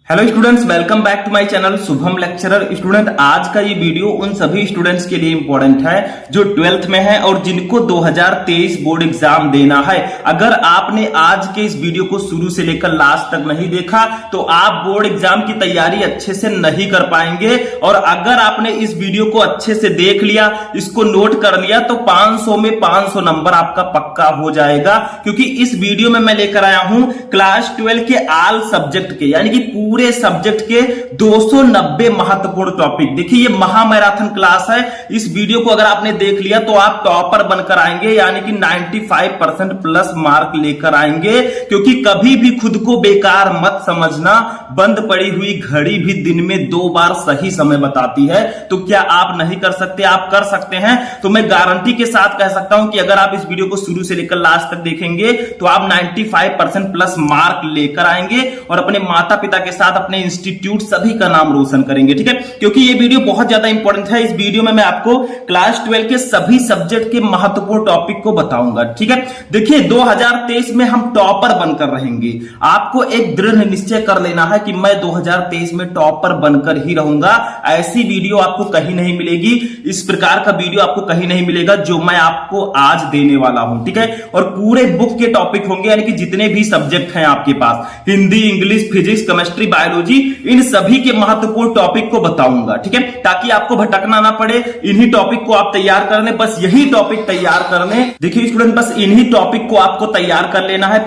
Hello students, welcome back to my channel Shubham lecturer. Student, आज का ये वीडियो उन सभी स्टूडेंट्स के लिए इंपॉर्टेंट है जो 12th में है और जिनको 2023 बोर्ड एग्जाम देना है। अगर आपने आज के इस वीडियो को शुरू से लेकर लास्ट तक नहीं देखा तो आप बोर्ड एग्जाम की तैयारी अच्छे से नहीं कर पाएंगे। और अगर आपने इस वीडियो को अच्छे से देख लिया, इसको नोट कर लिया, तो 500 में 500 नंबर आपका पक्का हो जाएगा। क्योंकि इस वीडियो में मैं लेकर आया हूं क्लास 12 के ऑल सब्जेक्ट के, यानी कि पूरे सब्जेक्ट के 290 महत्वपूर्ण टॉपिक। देखिए, ये महामैराथन क्लास है। इस वीडियो को अगर आपने देख लिया तो आप टॉपर बनकर आएंगे, यानी कि 95% प्लस मार्क लेकर आएंगे। क्योंकि कभी भी खुद को बेकार मत समझना, बंद पड़ी हुई घड़ी भी दिन में 2 बार सही समय बताती है। तो क्या आप नहीं कर सकते? आप कर सकते हैं। तो मैं गारंटी के साथ कह सकता हूं कि अगर आप इस वीडियो को शुरू से लेकर लास्ट तक देखेंगे तो आप 95% प्लस मार्क लेकर आएंगे और अपने माता पिता के साथ अपने इंस्टीट्यूट सभी का नाम रोशन करेंगे। ठीक है, क्योंकि ये वीडियो बहुत ज्यादा इंपॉर्टेंट है। इस वीडियो में मैं आपको क्लास 12 के सभी सब्जेक्ट के महत्वपूर्ण टॉपिक को बताऊंगा। ठीक है, देखिए 2023 में हम टॉपर बनकर रहेंगे। आपको एक दृढ़ निश्चय कर लेना है कि मैं 2023 में टॉपर बनकर ही रहूंगा। ऐसी वीडियो आपको कहीं नहीं मिलेगी, इस प्रकार का वीडियो आपको कहीं नहीं मिलेगा जो मैं आपको आज देने वाला हूं। ठीक है, और पूरे बुक के टॉपिक होंगे, यानी कि जितने भी सब्जेक्ट हैं आपके पास, Hindi, English, physics, chemistry, biology, इन सभी के महत्वपूर्ण टॉपिक को बताऊंगा। ठीक है, ताकि आपको भटकना ना पड़े। इन्हीं टॉपिक को आप तैयार कर लें, बस यही टॉपिक तैयार कर लें। देखिए स्टूडेंट, बस इन्हीं टॉपिक को आपको तैयार कर लेना है।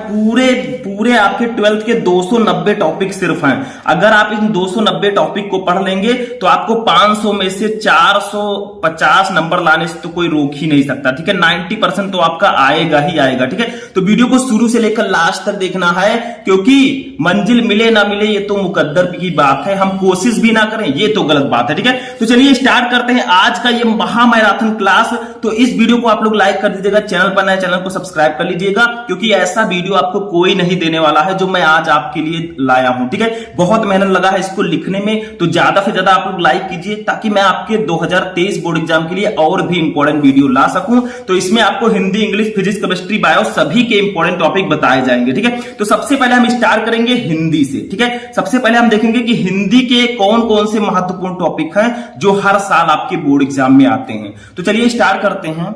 पूरे आपके 12th के 290 टॉपिक सिर्फ हैं। अगर आप इन 290 टॉपिक को पढ़ लेंगे तो आपको 500 में से 450 नंबर लाने से तो कोई रोक ही नहीं सकता। ठीक है, 90% तो आपका आएगा ही आएगा। ठीक है, तो वीडियो को शुरू से लेकर लास्ट तक देखना है, क्योंकि मंजिल मिले ना मिले ये तो मुकद्दर की बात है, हम कोशिश भी ना करें ये तो गलत बात है। ठीक है, तो चलिए स्टार्ट करते हैं आज का ये महामैराथन क्लास। तो इस वीडियो को आप लोग लाइक कर दीजिएगा, चैनल पर नया चैनल को सब्सक्राइब कर लीजिएगा, क्योंकि ऐसा वीडियो आपको कोई नहीं देने वाला है जो मैं आज आपके लिए लाया हूं। ठीक है, बहुत मेहनत लगा है इसको लिखने में, तो ज्यादा से ज्यादा आप लोग लाइक कीजिए ताकि मैं आपके 2023 बोर्ड एग्जाम के लिए और भी इंपॉर्टेंट वीडियो ला सकूं। तो इसमें आपको Hindi, English, physics, chemistry, bio सभी के इंपॉर्टेंट टॉपिक बताए जाएंगे। ठीक है, तो सबसे पहले हम स्टार्ट करेंगे हिंदी से। ठीक है, सबसे पहले हम देखेंगे कि हिंदी के कौन कौन से महत्वपूर्ण टॉपिक हैं जो हर साल आपके बोर्ड एग्जाम में आते हैं। तो चलिए स्टार्ट करते हैं।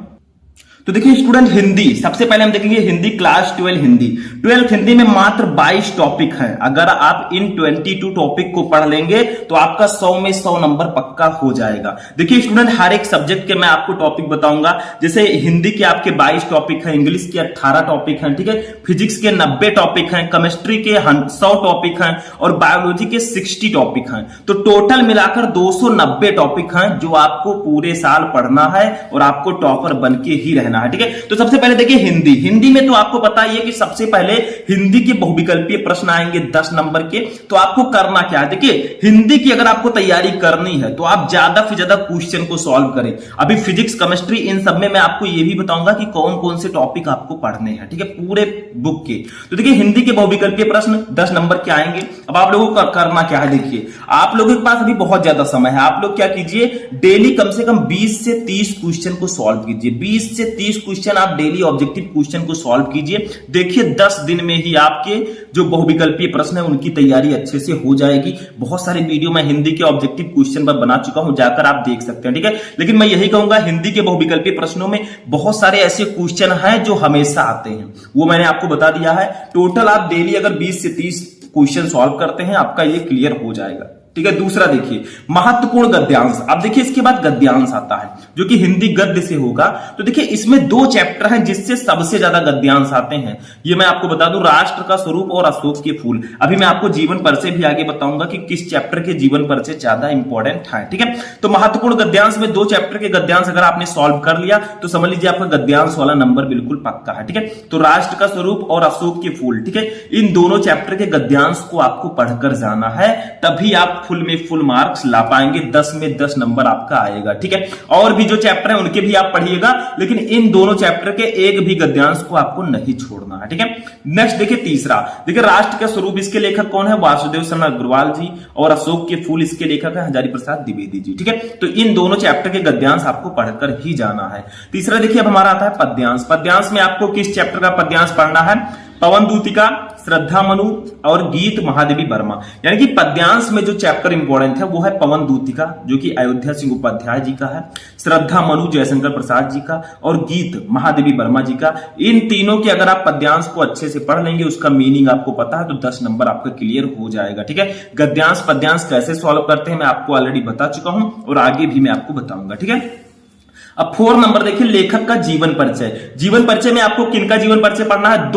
तो देखिए स्टूडेंट, हिंदी सबसे पहले हम देखेंगे हिंदी क्लास 12 हिंदी। 12th हिंदी में मात्र 22 टॉपिक हैं। अगर आप इन 22 टॉपिक को पढ़ लेंगे तो आपका 100 में 100 नंबर पक्का हो जाएगा। देखिए स्टूडेंट, हर एक सब्जेक्ट के मैं आपको टॉपिक बताऊंगा। जैसे हिंदी के आपके 22 टॉपिक हैं, इंग्लिश के 18 टॉपिक हैं, ठीक है, फिजिक्स के 90 टॉपिक हैं, केमिस्ट्री के 100 टॉपिक हैं और बायोलॉजी के 60 टॉपिक हैं। तो टोटल मिलाकर 290 टॉपिक हैं जो आपको पूरे साल पढ़ना है और आपको टॉपर बन के ही रहना है। ठीक है, तो सबसे पहले देखिए हिंदी में तो आपको पता ही है कि सबसे पहले हिंदी के बहुविकल्पीय प्रश्न आएंगे 10 नंबर के। तो आपको करना क्या है, देखिए हिंदी की अगर आपको तैयारी करनी है तो आप ज्यादा से ज्यादा क्वेश्चन को सॉल्व करें। अभी फिजिक्स, केमिस्ट्री, इन सब में मैं आपको यह भी बताऊंगा कि कौन कौन से टॉपिक आपको पढ़ने हैं। ठीक है, पूरे बुक के। तो देखिए हिंदी के बहुविकल्पीय प्रश्न 10 नंबर के आएंगे। अब आप लोगों को करना क्या है, देखिए आप लोगों के पास अभी बहुत ज्यादा समय है। आप लोग क्या कीजिए, डेली कम से कम 20 से 30 क्वेश्चन को सॉल्व कीजिए। 20 से 30 क्वेश्चन आप डेली ऑब्जेक्टिव क्वेश्चन को सॉल्व कीजिए। देखिए 10 दिन में ही आपके जो बहुविकल्पीय प्रश्न है उनकी तैयारी अच्छे से हो जाएगी। बहुत सारे वीडियो मैं हिंदी के ऑब्जेक्टिव क्वेश्चन पर बना चुका हूं, जाकर आप देख सकते हैं। ठीक है, लेकिन मैं यही कहूंगा हिंदी के बहुविकल्पीय प्रश्नों में बहुत सारे ऐसे क्वेश्चन हैं जो हमेशा आते हैं, वो मैंने आपको बता दिया है। टोटल आप डेली अगर 20 से 30 क्वेश्चन सॉल्व करते हैं आपका ये क्लियर हो जाएगा। ठीक है, दूसरा देखिए महत्वपूर्ण गद्यांश। अब देखिए इसके बाद गद्यांश आता है जो कि हिंदी गद्य से होगा। तो देखिए इसमें 2 चैप्टर हैं जिससे सबसे ज्यादा गद्यांश आते हैं। ये मैं आपको बता दूं, राष्ट्र का स्वरूप और अशोक के फूल। अभी मैं आपको जीवन परिचय भी आगे बताऊंगा कि किस चैप्टर के जीवन परिचय ज्यादा इंपॉर्टेंट है। ठीक है, तो महत्वपूर्ण गद्यांश में 2 चैप्टर के गद्यांश अगर आपने सॉल्व कर लिया तो समझ लीजिए आपका गद्यांश वाला नंबर बिल्कुल पक्का है। ठीक है, तो राष्ट्र का स्वरूप और अशोक के फूल, ठीक है, इन दोनों चैप्टर के गद्यांश को आपको पढ़कर जाना है, तभी आप फुल में फुल मार्क्स ला पाएंगे। 10 में 10 नंबर आपका आएगा। ठीक है, और भी जो चैप्टर है उनके भी आप पढ़िएगा, लेकिन इन दोनों चैप्टर के एक भी गद्यांश को आपको नहीं छोड़ना है। ठीक है, नेक्स्ट देखिए तीसरा, देखिए राष्ट्र का स्वरूप, इसके लेखक कौन है, वासुदेव शर्मा अग्रवाल जी, और अशोक के फूल इसके लेखक है हजारी प्रसाद द्विवेदी जी। ठीक है, तो इन दोनों चैप्टर के गद्यांश आपको पढ़कर ही जाना है। तीसरा देखिए अब हमारा आता है पद्यांश। पद्यांश में आपको किस चैप्टर का पद्यांश पढ़ना है, पवन दूतिका, श्रद्धा मनु और गीत महादेवी वर्मा। यानी कि पद्यांश में जो चैप्टर इंपॉर्टेंट है वो है पवन दूतिका जो कि अयोध्या सिंह उपाध्याय जी का है, श्रद्धा मनु जयशंकर प्रसाद जी का और गीत महादेवी वर्मा जी का। इन तीनों के अगर आप पद्यांश को अच्छे से पढ़ लेंगे, उसका मीनिंग आपको पता है, तो 10 नंबर आपका क्लियर हो जाएगा। ठीक है, गद्यांश पद्यांश कैसे सॉल्व करते हैं मैं आपको ऑलरेडी बता चुका हूं और आगे भी मैं आपको बताऊंगा। ठीक है, अब 4 नंबर देखिए, लेखक का जीवन परिचय। जीवन परिचय में आपको किनका जीवन परिचय पढ़ना है?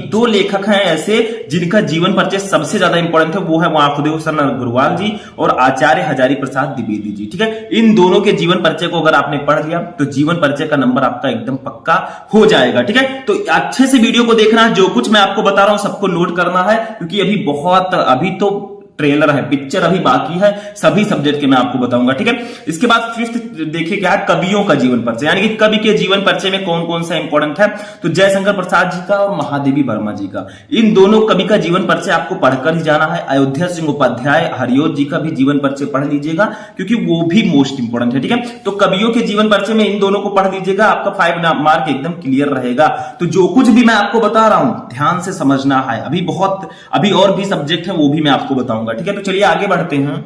दो लेखक हैं ऐसे जिनका जीवन परिचय सबसे ज्यादा इंपॉर्टेंट है, वो है वासुदेव शरण अग्रवाल जी और आचार्य हजारी प्रसाद द्विवेदी जी। ठीक है, इन दोनों के जीवन परिचय को अगर आपने पढ़ लिया तो जीवन परिचय का नंबर आपका एकदम पक्का हो जाएगा। ठीक है, तो अच्छे से वीडियो को देखना है, जो कुछ मैं आपको बता रहा हूं सबको नोट करना है, क्योंकि अभी तो ट्रेलर है, पिक्चर अभी बाकी है, सभी सब्जेक्ट के मैं आपको बताऊंगा। ठीक है, इसके बाद 5th देखिए क्या है, कवियों का जीवन परिचय। यानी कि कवि के जीवन परिचय में कौन कौन सा इंपॉर्टेंट है, तो जयशंकर प्रसाद जी का और महादेवी वर्मा जी का, इन दोनों कवि का जीवन परिचय आपको पढ़कर ही जाना है। अयोध्या सिंह उपाध्याय हरिओत जी का भी जीवन परिचय पढ़ लीजिएगा, क्योंकि वो भी मोस्ट इंपॉर्टेंट है। ठीक है, तो कवियों के जीवन परिचय में इन दोनों को पढ़ लीजिएगा, आपका 5 मार्क एकदम क्लियर रहेगा। तो जो कुछ भी मैं आपको बता रहा हूं ध्यान से समझना है, अभी और भी सब्जेक्ट है वो भी मैं आपको बताऊंगा। ठीक है, तो चलिए आगे बढ़ते हैं।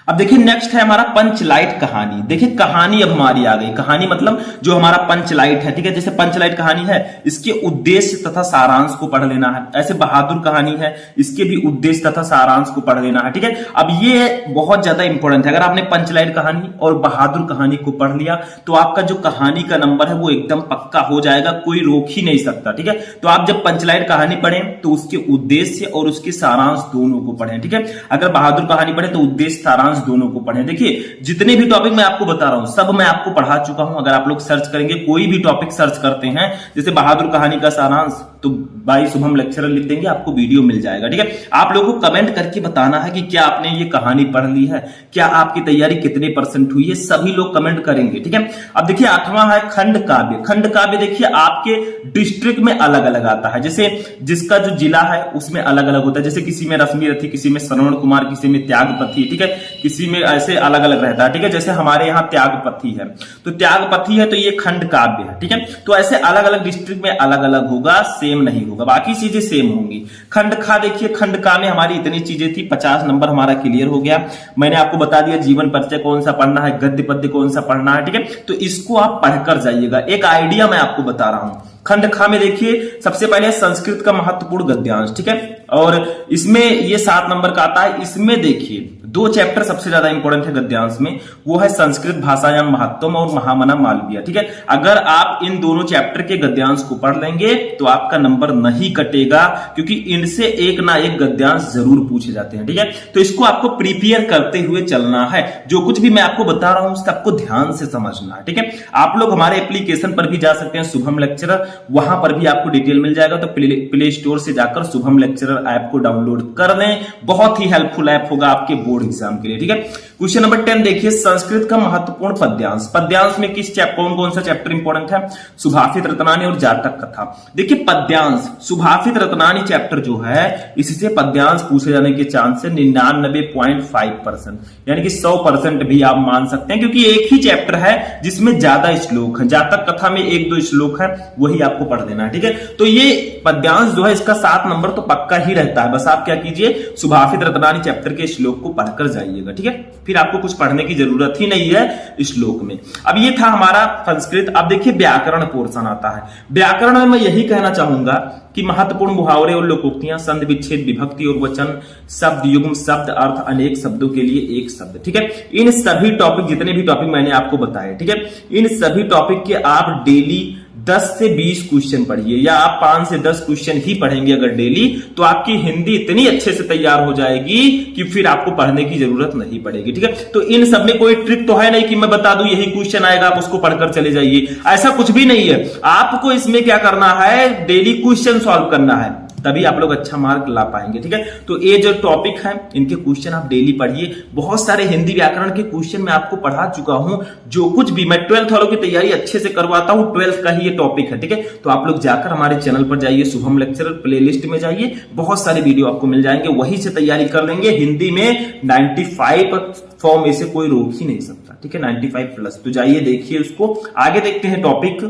अब देखिए नेक्स्ट है हमारा पंचलाइट कहानी। देखिए कहानी अब हमारी आ गई, कहानी मतलब जो हमारा पंचलाइट है। ठीक है, जैसे पंचलाइट कहानी है, इसके उद्देश्य तथा सारांश को पढ़ लेना है। ऐसे बहादुर कहानी है, इसके भी उद्देश्य तथा सारांश को पढ़ लेना है। ठीक है, अब ये बहुत ज्यादा इंपॉर्टेंट है, अगर आपने पंचलाइट कहानी और बहादुर कहानी को पढ़ लिया तो आपका जो कहानी का नंबर है वो एकदम पक्का हो जाएगा, कोई रोक ही नहीं सकता। ठीक है, तो आप जब पंचलाइट कहानी पढ़ें तो उसके उद्देश्य और उसके सारांश दोनों को पढ़ें। ठीक है, अगर बहादुर कहानी पढ़े तो उद्देश्य सारांश दोनों को पढ़ें। देखिए जितने भी टॉपिक मैं आपको बता रहा हूं सब मैं आपको पढ़ा चुका हूं। अगर आप लोग सर्च करेंगे, कोई भी टॉपिक सर्च करते हैं जैसे बहादुर कहानी का सारांश, तो बाय शुभम लेक्चरर लिख देंगे, आपको वीडियो मिल जाएगा। ठीक है, आप लोगों को कमेंट करके बताना है कि क्या आपने ये कहानी पढ़ ली है, क्या आपकी तैयारी कितने % हुई है, सभी लोग कमेंट करेंगे। ठीक है, अब देखिए 8वां है खंड काव्य। खंड काव्य देखिए आपके डिस्ट्रिक्ट में अलग अलग आता है, जैसे जिसका जो जिला है उसमें अलग अलग होता है, जैसे किसी में रश्मि रथी, किसी में श्रवण कुमार, किसी में त्यागपथी। ठीक है, किसी में ऐसे अलग अलग रहता है। ठीक है, जैसे हमारे यहाँ त्यागपथी है, तो त्यागपथी है तो ये खंड काव्य है। ठीक है, तो ऐसे अलग अलग डिस्ट्रिक्ट में अलग अलग होगा, सेम नहीं होगा, बाकी चीजें सेम होंगी। खंड खा देखिए, खंड का में हमारी इतनी चीजें थी, 50 नंबर हमारा क्लियर हो गया। मैंने आपको बता दिया जीवन परिचय कौन सा पढ़ना है, गद्य पद्य कौन सा पढ़ना है। ठीक है, तो इसको आप पढ़कर जाइएगा। एक आइडिया मैं आपको बता रहा हूं, खंड खा में देखिए सबसे पहले संस्कृत का महत्वपूर्ण गद्यांश। ठीक है, और इसमें ये 7 नंबर का आता है। इसमें देखिए 2 चैप्टर सबसे ज्यादा इंपॉर्टेंट है गद्यांश में, वो है संस्कृत भाषायाम महत्वम और महामना मालवीय। ठीक है, अगर आप इन दोनों चैप्टर के गद्यांश को पढ़ लेंगे तो आपका नंबर नहीं कटेगा, क्योंकि इनसे एक ना एक गद्यांश जरूर पूछे जाते हैं। ठीक है, तो इसको आपको प्रिपेयर करते हुए चलना है। जो कुछ भी मैं आपको बता रहा हूं सबको ध्यान से समझना है। ठीक है, आप लोग हमारे एप्लीकेशन पर भी जा सकते हैं शुभम लेक्चरर, वहां पर भी आपको डिटेल मिल जाएगा। तो प्ले स्टोर से जाकर शुभम लेक्चरर ऐप को डाउनलोड कर लें, बहुत ही हेल्पफुल ऐप होगा आपके बोर्ड एग्जाम के लिए। ठीक है, क्वेश्चन नंबर 10 देखिए, संस्कृत का महत्वपूर्ण पद्यांश। पद्यांश में किस कौन सा चैप्टर इंपॉर्टेंट है? सुभाषित रत्नानी और जातक कथा। देखिए पद्यांश सुभाषित रत्नानी चैप्टर जो है, इससे पद्यांश पूछे जाने के चांस है 99.5%, यानी कि 100% भी आप मान सकते हैं, क्योंकि एक ही चैप्टर है जिसमें ज्यादा श्लोक है। जातक कथा में 1-2 श्लोक है, वही आपको पढ़ देना है। ठीक है, तो ये पद्यांश जो है इसका 7 नंबर तो पक्का ही रहता है। बस आप क्या कीजिए, सुभाषित रत्नानी चैप्टर के श्लोक को पढ़कर जाइएगा। ठीक है, फिर आपको कुछ पढ़ने की जरूरत ही नहीं है श्लोक में। अब ये था हमारा संस्कृत। अब देखिए व्याकरण पोर्शन आता है। व्याकरण में मैं यही कहना चाहूंगा कि महत्वपूर्ण मुहावरे और लोकोक्तियां, संधि विच्छेद, विभक्ति और वचन, शब्द युग्म, शब्द अर्थ, अनेक शब्दों के लिए एक शब्द। ठीक है, इन सभी टॉपिक, जितने भी टॉपिक मैंने आपको बताए, ठीक है, इन सभी टॉपिक के आप डेली 10 से 20 क्वेश्चन पढ़िए, या आप 5 से 10 क्वेश्चन ही पढ़ेंगे अगर डेली, तो आपकी हिंदी इतनी अच्छे से तैयार हो जाएगी कि फिर आपको पढ़ने की जरूरत नहीं पड़ेगी। ठीक है, तो इन सब में कोई ट्रिक तो है नहीं कि मैं बता दूं यही क्वेश्चन आएगा आप उसको पढ़कर चले जाइए, ऐसा कुछ भी नहीं है। आपको इसमें क्या करना है, डेली क्वेश्चन सॉल्व करना है, तभी आप लोग अच्छा मार्क ला पाएंगे। ठीक है, तो ये जो टॉपिक है इनके क्वेश्चन आप डेली पढ़िए। बहुत सारे हिंदी व्याकरण के क्वेश्चन मैं आपको पढ़ा चुका हूं, जो कुछ भी मैं 12th वालों की तैयारी अच्छे से करवाता हूं, 12th का ही ये टॉपिक है। ठीक है, तो आप लोग जाकर हमारे चैनल पर जाइए, शुभम लेक्चरर प्लेलिस्ट में जाइए, बहुत सारे वीडियो आपको मिल जाएंगे, वहीं से तैयारी कर लेंगे। हिंदी में 95 में से कोई रोक ही नहीं सकता। ठीक है, 95+, तो जाइए देखिए उसको। आगे देखते हैं टॉपिक।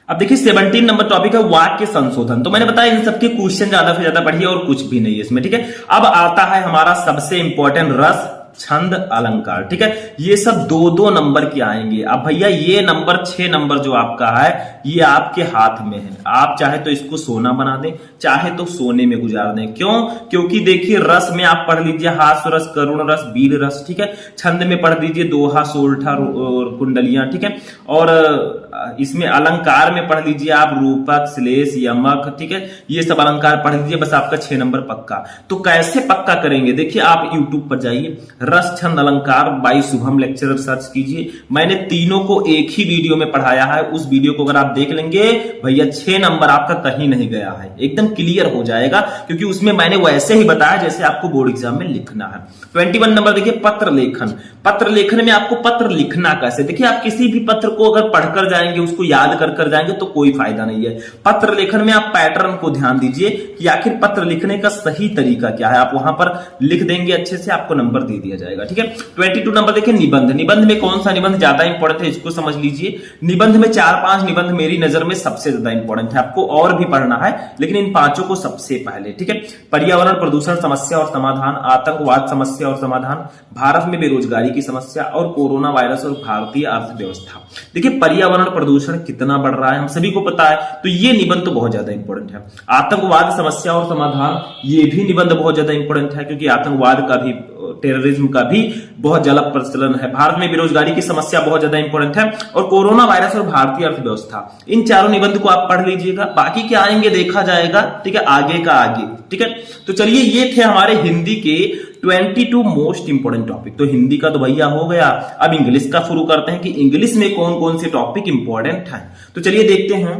अब देखिए 17 नंबर टॉपिक है वाक्य संशोधन। तो मैंने बताया इन सबके क्वेश्चन ज्यादा से ज्यादा पढ़िए और कुछ भी नहीं है इसमें, ठीक है। अब आता है हमारा सबसे इंपॉर्टेंट रस, छंद, अलंकार, ठीक है। ये सब 2-2 नंबर के आएंगे। अब भैया ये नंबर 6 नंबर जो आपका है ये आपके हाथ में है। आप चाहे तो इसको सोना बना दें, चाहे तो सोने में गुजार दें। क्यों? क्योंकि देखिए रस में आप पढ़ लीजिए हास्य रस, करुण रस, वीर रस, ठीक है। छंद में पढ़ लीजिए दोहा, सोरठा और कुंडलियां, ठीक है। और इसमें अलंकार में पढ़ लीजिए आप रूपक, श्लेष, यमक, ठीक है। ये सब अलंकार पढ़ लीजिए, बस आपका 6 नंबर पक्का। तो कैसे पक्का करेंगे? देखिए आप यूट्यूब पर जाइए, रस, छंद, अलंकार बाई शुभम लेक्चरर सर्च कीजिए। मैंने तीनों को एक ही वीडियो में पढ़ाया है। उस वीडियो को अगर आप देख लेंगे भैया 6 नंबर आपका कहीं नहीं गया है, एकदम क्लियर हो जाएगा। क्योंकि उसमें मैंने वैसे ही बताया जैसे आपको बोर्ड एग्जाम में लिखना है। 21 नंबर देखिए पत्र लेखन। पत्र लेखन में आपको पत्र लिखना कैसे? देखिए आप किसी भी पत्र को अगर पढ़कर जाएंगे, उसको याद कर जाएंगे तो कोई फायदा नहीं है। पत्र लेखन में आप पैटर्न को ध्यान दीजिए कि आखिर पत्र लिखने का सही तरीका क्या है। आप वहां पर लिख देंगे अच्छे से, आपको नंबर दे दिया जाएगा, ठीक है। 22 नंबर देखिए निबंध। निबंध में कौन सा निबंध ज्यादा इंपॉर्टेंट है इसको समझ लीजिए। निबंध में 4-5 निबंध मेरी नजर में सबसे ज्यादा इंपॉर्टेंट है। आपको और भी पढ़ना है लेकिन इन 5 को सबसे पहले, ठीक है। पर्यावरण प्रदूषण समस्या और समाधान, आतंकवाद समस्या और समाधान, भारत में बेरोजगारी की समस्या और कोरोना वायरस और भारतीय अर्थव्यवस्था। देखिए पर्यावरण प्रदूषण कितना बढ़ रहा है हम सभी को पता है, तो ये निबंध तो बहुत ज्यादा इंपॉर्टेंट है। आतंकवाद समस्या और समाधान, ये भी निबंध बहुत ज्यादा इंपॉर्टेंट है क्योंकि आतंकवाद का भी, टेररिज्म का भी बहुत ज्यादा प्रचलन है। भारत में बेरोजगारी की समस्या बहुत ज्यादा इंपॉर्टेंट है और कोरोना वायरस और भारतीय अर्थव्यवस्था। इन चारों निबंध को आप पढ़ लीजिएगा, बाकी क्या आएंगे देखा जाएगा, ठीक है, आगे का आगे, ठीक है। तो चलिए ये थे हमारे हिंदी के 22 मोस्ट इंपोर्टेंट टॉपिक। तो हिंदी का तो भैया हो गया, अब इंग्लिश का शुरू करते हैं कि इंग्लिश में कौन कौन से टॉपिक इंपॉर्टेंट हैं। तो चलिए देखते हैं।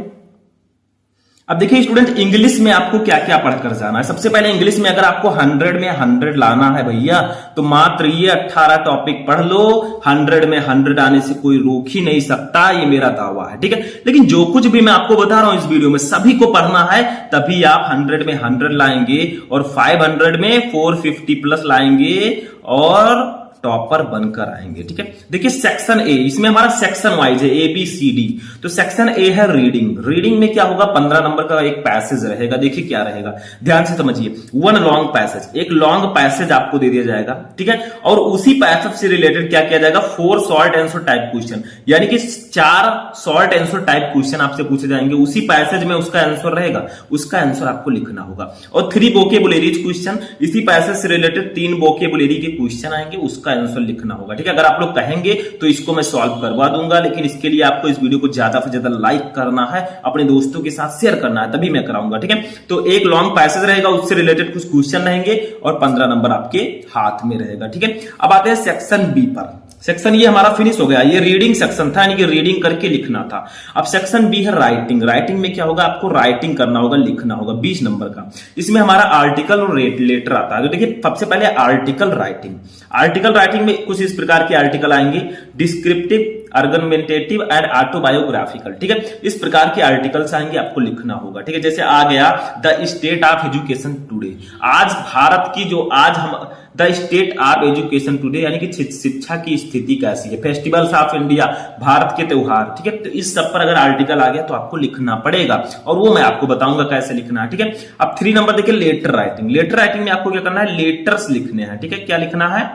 अब देखिए स्टूडेंट इंग्लिश में आपको क्या क्या पढ़कर जाना है। सबसे पहले इंग्लिश में अगर आपको 100 में 100 लाना है भैया तो मात्र ये 18 टॉपिक पढ़ लो। 100 में 100 आने से कोई रोक ही नहीं सकता, ये मेरा दावा है, ठीक है। लेकिन जो कुछ भी मैं आपको बता रहा हूं इस वीडियो में सभी को पढ़ना है, तभी आप 100 में 100 लाएंगे और 500 में 450 प्लस लाएंगे और टॉपर बनकर आएंगे, ठीक है। देखिए सेक्शन ए, इसमें हमारा सेक्शन वाइज है ABCD। तो सेक्शन ए है रीडिंग। रीडिंग में क्या होगा, 15 नंबर का एक पैसेज रहेगा। देखिए क्या रहेगा, ध्यान से समझिए। 1 लॉन्ग पैसेज, एक लॉन्ग पैसेज आपको दे दिया जाएगा, ठीक है। और उसी पैसेज से रिलेटेड क्या किया जाएगा, 4 शॉर्ट आंसर टाइप क्वेश्चन, यानी कि 4 शॉर्ट आंसर टाइप क्वेश्चन आपसे पूछे जाएंगे। उसी पैसेज में उसका आंसर रहेगा, उसका आंसर आपको लिखना होगा। और 3 वोकेबुलरीज क्वेश्चन, इसी पैसेज से रिलेटेड 3 वोकेबुलरी के क्वेश्चन आएंगे, उसका आंसर लिखना होगा, ठीक है। अगर आप लोग कहेंगे तो इसको मैं सॉल्व करवा दूंगा, लेकिन इसके लिए आपको इस वीडियो को ज्यादा से ज्यादा लाइक करना है, अपने दोस्तों के साथ शेयर करना है, तभी मैं कराऊंगा, ठीक है। तो एक लॉन्ग पैसेज रहेगा, उससे रिलेटेड कुछ क्वेश्चन रहेंगे और 15 नंबर आपके हाथ में रहेगा, ठीक है। अब आते हैं सेक्शन बी पर। सेक्शन ये हमारा फिनिश हो गया, ये रीडिंग सेक्शन था, यानी कि रीडिंग करके लिखना था। अब सेक्शन बी है राइटिंग। राइटिंग में क्या होगा, आपको राइटिंग करना होगा, लिखना होगा, 20 नंबर का। इसमें हमारा आर्टिकल और लेटर आता है। तो देखिए सबसे पहले आर्टिकल राइटिंग। आर्टिकल राइटिंग में कुछ इस प्रकार के आर्टिकल आएंगे, डिस्क्रिप्टिव, आर्गुमेंटेटिव एंड ऑटोबायोग्राफिकल, ठीक है। इस प्रकार के आर्टिकल्स आएंगे, आपको लिखना होगा, ठीक है। जैसे आ गया the state of education today. आज भारत की जो आज हम the state of education today यानी कि शिक्षा की स्थिति कैसी है, फेस्टिवल्स ऑफ इंडिया, भारत के त्योहार, ठीक है। तो इस सब पर अगर आर्टिकल आ गया तो आपको लिखना पड़ेगा और वो मैं आपको बताऊंगा कैसे लिखना है, ठीक है। अब 3 नंबर देखिए लेटर राइटिंग। लेटर राइटिंग में आपको क्या करना है, लेटर्स लिखने हैं, ठीक है। क्या लिखना है,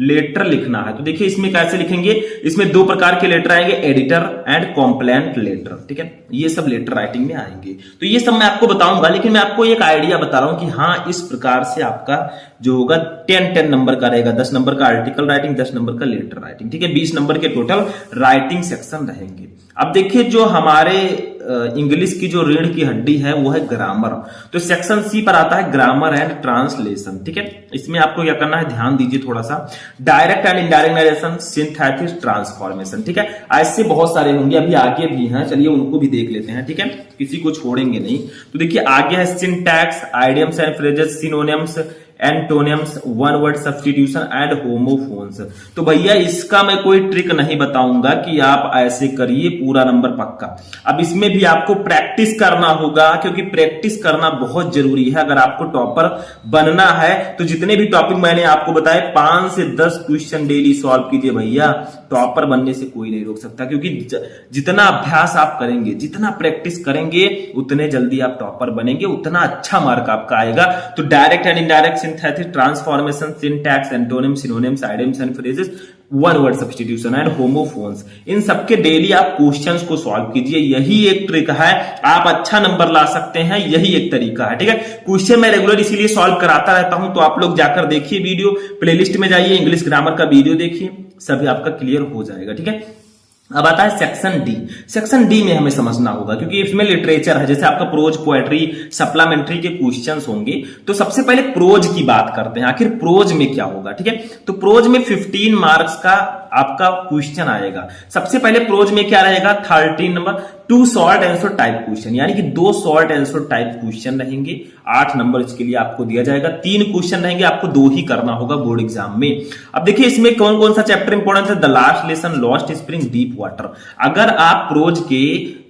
लेटर लिखना है। तो देखिए इसमें कैसे लिखेंगे, इसमें 2 प्रकार के लेटर आएंगे, एडिटर एंड कॉम्प्लेंट लेटर, ठीक है। ये सब लेटर राइटिंग में आएंगे। तो ये सब मैं आपको बताऊंगा, लेकिन मैं आपको एक आइडिया बता रहा हूं कि हाँ इस प्रकार से आपका जो होगा 10 नंबर का रहेगा। 10 नंबर का आर्टिकल राइटिंग, 10 नंबर का लेटर राइटिंग, ठीक है। 20 नंबर के टोटल राइटिंग सेक्शन रहेंगे। अब देखिए जो हमारे इंग्लिश की जो रीढ़ की हड्डी है वो है ग्रामर। तो सेक्शन सी पर आता है ग्रामर एंड ट्रांसलेशन, ठीक है। इसमें आपको क्या करना है, ध्यान दीजिए थोड़ा सा। Direct and indirect narration, synthesis, transformation, ठीक है। ऐसे बहुत सारे होंगे, अभी आगे भी हैं, चलिए उनको भी देख लेते हैं, ठीक है। किसी को छोड़ेंगे नहीं। तो देखिए आगे है syntax, idioms and phrases, synonyms, antonyms, one word substitution and homophones. तो भैया इसका मैं कोई ट्रिक नहीं बताऊंगा कि आप ऐसे करिए पूरा नंबर पक्का। अब इसमें भी आपको प्रैक्टिस करना होगा, क्योंकि प्रैक्टिस करना बहुत जरूरी है अगर आपको टॉपर बनना है। तो जितने भी टॉपिक मैंने आपको बताए 5 से 10 क्वेश्चन डेली सॉल्व कीजिए भैया, टॉपर बनने से कोई नहीं रोक सकता। क्योंकि जितना अभ्यास आप करेंगे, जितना प्रैक्टिस करेंगे, उतने जल्दी आप टॉपर बनेंगे, उतना अच्छा मार्क आपका आएगा। तो direct and indirect synthesis, transformation, syntax, antonym, synonyms, idioms and phrases, one word substitution and homophones, इन सबके डेली आप क्वेश्चंस को सॉल्व कीजिए। यही एक ट्रिक है, आप अच्छा नंबर ला सकते हैं, यही एक तरीका है। ठीक है, क्वेश्चन मैं रेगुलर इसीलिए सॉल्व कराता रहता हूं, तो आप लोग जाकर देखिए वीडियो, प्लेलिस्ट में जाइए, इंग्लिश ग्रामर का वीडियो देखिए, सभी आपका क्लियर हो जाएगा। ठीक है, अब आता है सेक्शन डी। सेक्शन डी में हमें समझना होगा, क्योंकि इसमें लिटरेचर है, जैसे आपका प्रोज, पोएट्री, सप्लीमेंट्री के क्वेश्चंस होंगे। तो सबसे पहले प्रोज की बात करते हैं, आखिर प्रोज में क्या होगा। ठीक है, तो प्रोज में 15 मार्क्स का आपका क्वेश्चन आएगा। सबसे पहले प्रोज में क्या रहेगा, 13 number 2 short answer type question, यानी कि 2 शॉर्ट आंसर टाइप क्वेश्चन रहेंगे। 8 नंबर इसके लिए आपको दिया जाएगा। 3 क्वेश्चन रहेंगे, आपको 2 ही करना होगा बोर्ड एग्जाम में। अब देखिए इसमें कौन कौन सा चैप्टर इंपॉर्टेंट है, the last lesson, lost spring, deep water. अगर आप प्रोज के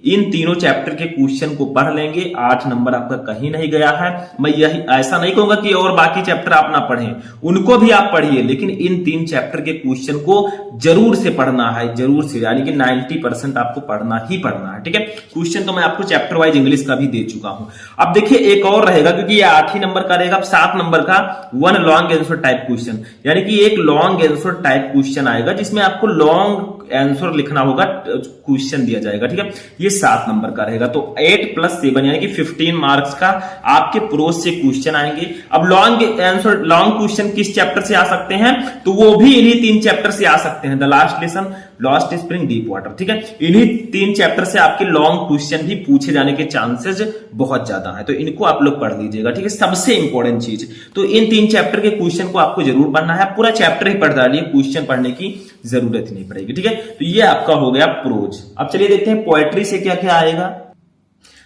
इन तीनों चैप्टर के क्वेश्चन को पढ़ लेंगे, 8 नंबर आपका कहीं नहीं गया है। मैं यही ऐसा नहीं कहूंगा कि और बाकी चैप्टर आप ना पढ़ें, उनको भी आप पढ़िए, लेकिन इन 3 चैप्टर के क्वेश्चन को जरूर से पढ़ना है, जरूर से, यानी कि 90% आपको पढ़ना ही पढ़ना है। ठीक है, क्वेश्चन तो मैं आपको चैप्टर वाइज इंग्लिश का भी दे चुका हूं। अब देखिए एक और रहेगा, क्योंकि ये 8 ही नंबर का रहेगा। अब 7 नंबर का 1 लॉन्ग आंसर टाइप क्वेश्चन, यानी कि एक लॉन्ग आंसर टाइप क्वेश्चन आएगा, जिसमें आपको लॉन्ग आंसर लिखना होगा, क्वेश्चन दिया जाएगा। ठीक है, ये 7 नंबर का रहेगा। तो 8 + 7 यानी कि 15 मार्क्स का आपके प्रोज से क्वेश्चन आएंगे। अब लॉन्ग आंसर, लॉन्ग क्वेश्चन किस चैप्टर से आ सकते हैं, तो वो भी इन्हीं 3 चैप्टर से आ सकते हैं, the last lesson, lost spring, deep water. ठीक है, इन्हीं 3 चैप्टर से आपके लॉन्ग क्वेश्चन भी पूछे जाने के चांसेस बहुत ज्यादा है, तो इनको आप लोग पढ़ लीजिएगा। ठीक है, सबसे इंपॉर्टेंट चीज, तो इन 3 चैप्टर के क्वेश्चन को आपको जरूर पढ़ना है। पूरा चैप्टर ही पढ़ डालिए, क्वेश्चन पढ़ने की जरूरत ही नहीं पड़ेगी। ठीक है, तो ये आपका हो गया प्रोज। अब चलिए देखते हैं पोएट्री से क्या क्या आएगा।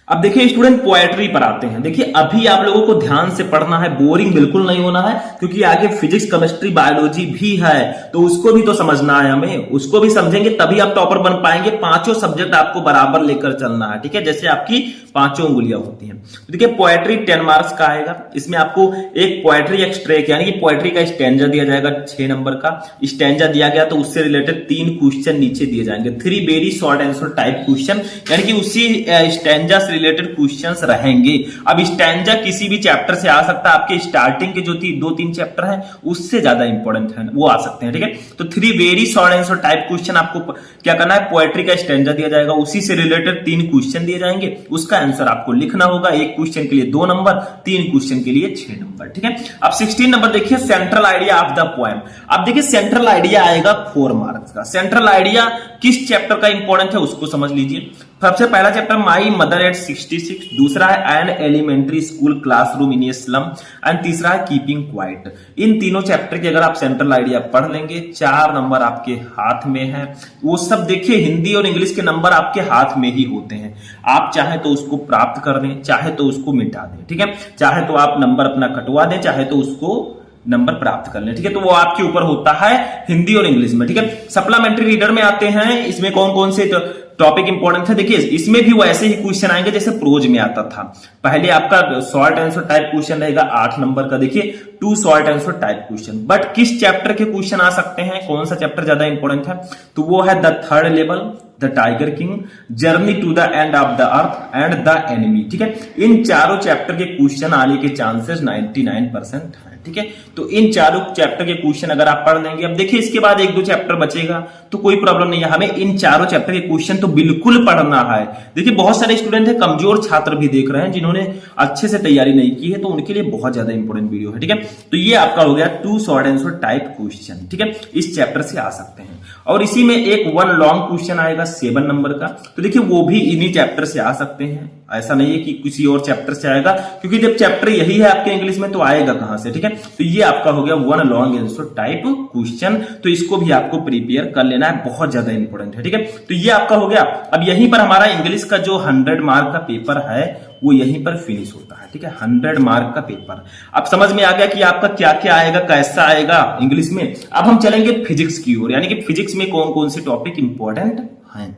अब देखिए स्टूडेंट, पोएट्री पर आते हैं। देखिए अभी आप लोगों को ध्यान से पढ़ना है, बोरिंग बिल्कुल नहीं होना है, क्योंकि आगे फिजिक्स, केमिस्ट्री, बायोलॉजी भी है, तो उसको भी तो समझना है हमें, उसको भी समझेंगे तभी आप टॉपर बन पाएंगे। 5 सब्जेक्ट आपको बराबर लेकर चलना है। ठीक है, जैसे आपकी 5 उंगलियां होती हैं। तो देखिए पोएट्री 10 मार्क्स का आएगा। इसमें आपको एक पोएट्री एक्सट्रैक्ट, यानी कि पोएट्री का स्टैंजा दिया जाएगा 6 नंबर का। स्टैंजा दिया गया तो उससे रिलेटेड 3 क्वेश्चन नीचे दिए जाएंगे, 3 very short answer type question, यानी कि उसी स्टैंजा से रिलेटेड क्वेश्चंस रहेंगे। अब स्टैंजा किसी भी चैप्टर से आ सकता है, आपके स्टार्टिंग के जो 2-3 चैप्टर हैं उससे ज्यादा इंपॉर्टेंट है, वो आ सकते हैं। ठीक है, तो 3 very short answer type question आपको क्या करना है, पोएट्री का स्टैंजा दिया जाएगा, उसी से रिलेटेड 3 क्वेश्चन दिए जाएंगे, उसका आंसर आपको लिखना होगा। एक क्वेश्चन के लिए 2 नंबर, 3 क्वेश्चन के लिए 6 नंबर। ठीक है, अब 16 नंबर देखिए, central idea of the poem. अब देखिए सेंट्रल आइडिया आएगा 4 मार्क्स का। सेंट्रल आइडिया किस चैप्टर का इंपॉर्टेंट है उसको समझ लीजिए। सबसे पहला चैप्टर माई मदर एट 66, दूसरा है an elementary school classroom in a slum, and तीसरा है कीपिंग क्वाइट। इन तीनों चैप्टर के अगर आप सेंट्रल आइडिया पढ़ लेंगे, 4 नंबर आपके हाथ में है। वो सब देखिए हिंदी और इंग्लिश के नंबर आपके हाथ में ही होते हैं, आप चाहे तो उसको प्राप्त कर दें, चाहे तो उसको मिटा दें। ठीक है, चाहे तो आप नंबर अपना कटवा दें, चाहे तो उसको नंबर प्राप्त कर लें। ठीक है, तो वो आपके ऊपर होता है हिंदी और इंग्लिश में। ठीक है, सप्लीमेंट्री रीडर में आते हैं, इसमें कौन कौन से टॉपिक इंपॉर्टेंट है। देखिए इसमें भी वो ऐसे ही क्वेश्चन आएंगे जैसे प्रोज में आता था। पहले आपका शॉर्ट आंसर टाइप क्वेश्चन रहेगा 8 नंबर का, देखिए 2 short answer type question. But किस चैप्टर के क्वेश्चन आ सकते हैं, कौन सा चैप्टर ज्यादा इंपॉर्टेंट है, तो वो है the third level, the tiger king, journey to the end of the earth and the enemy. ठीक है, इन चारों चैप्टर के क्वेश्चन आने के चांसेस 99% है। ठीक है, तो इन चारों चैप्टर के क्वेश्चन अगर आप पढ़ लेंगे, अब देखिए इसके बाद 1-2 चैप्टर बचेगा तो कोई प्रॉब्लम नहीं है, हमें इन चारों चैप्टर के क्वेश्चन तो बिल्कुल पढ़ना है। देखिए बहुत सारे स्टूडेंट है, कमजोर छात्र भी देख रहे हैं जिन्होंने अच्छे से तैयारी नहीं की है, तो उनके लिए बहुत ज्यादा इंपॉर्टेंट वीडियो है। ठीक है, तो ये आपका हो गया 2 शॉर्ट आंसर टाइप क्वेश्चन। ठीक है, इस चैप्टर से आ सकते हैं। और इसी में एक 1 लॉन्ग क्वेश्चन आएगा 7 नंबर का, तो देखिए वो भी इन्हीं चैप्टर से आ सकते हैं, ऐसा नहीं है कि किसी और चैप्टर से आएगा, क्योंकि जब चैप्टर यही है आपके इंग्लिश में तो आएगा कहां से। ठीक है, तो ये आपका हो गया 1 लॉन्ग आंसर टाइप क्वेश्चन, तो इसको भी आपको प्रिपेयर कर लेना है, बहुत ज्यादा इंपॉर्टेंट है। ठीक है, तो ये आपका हो गया। अब यहीं पर हमारा इंग्लिश का जो 100 मार्क का पेपर है वो यहीं पर फिनिश होता है। ठीक है, 100 मार्क का पेपर। अब समझ में आ गया कि आपका क्या क्या आएगा, कैसा आएगा इंग्लिश में। अब हम चलेंगे फिजिक्स की ओर, यानी कि फिजिक्स में कौन कौन से टॉपिक इंपॉर्टेंट हैं।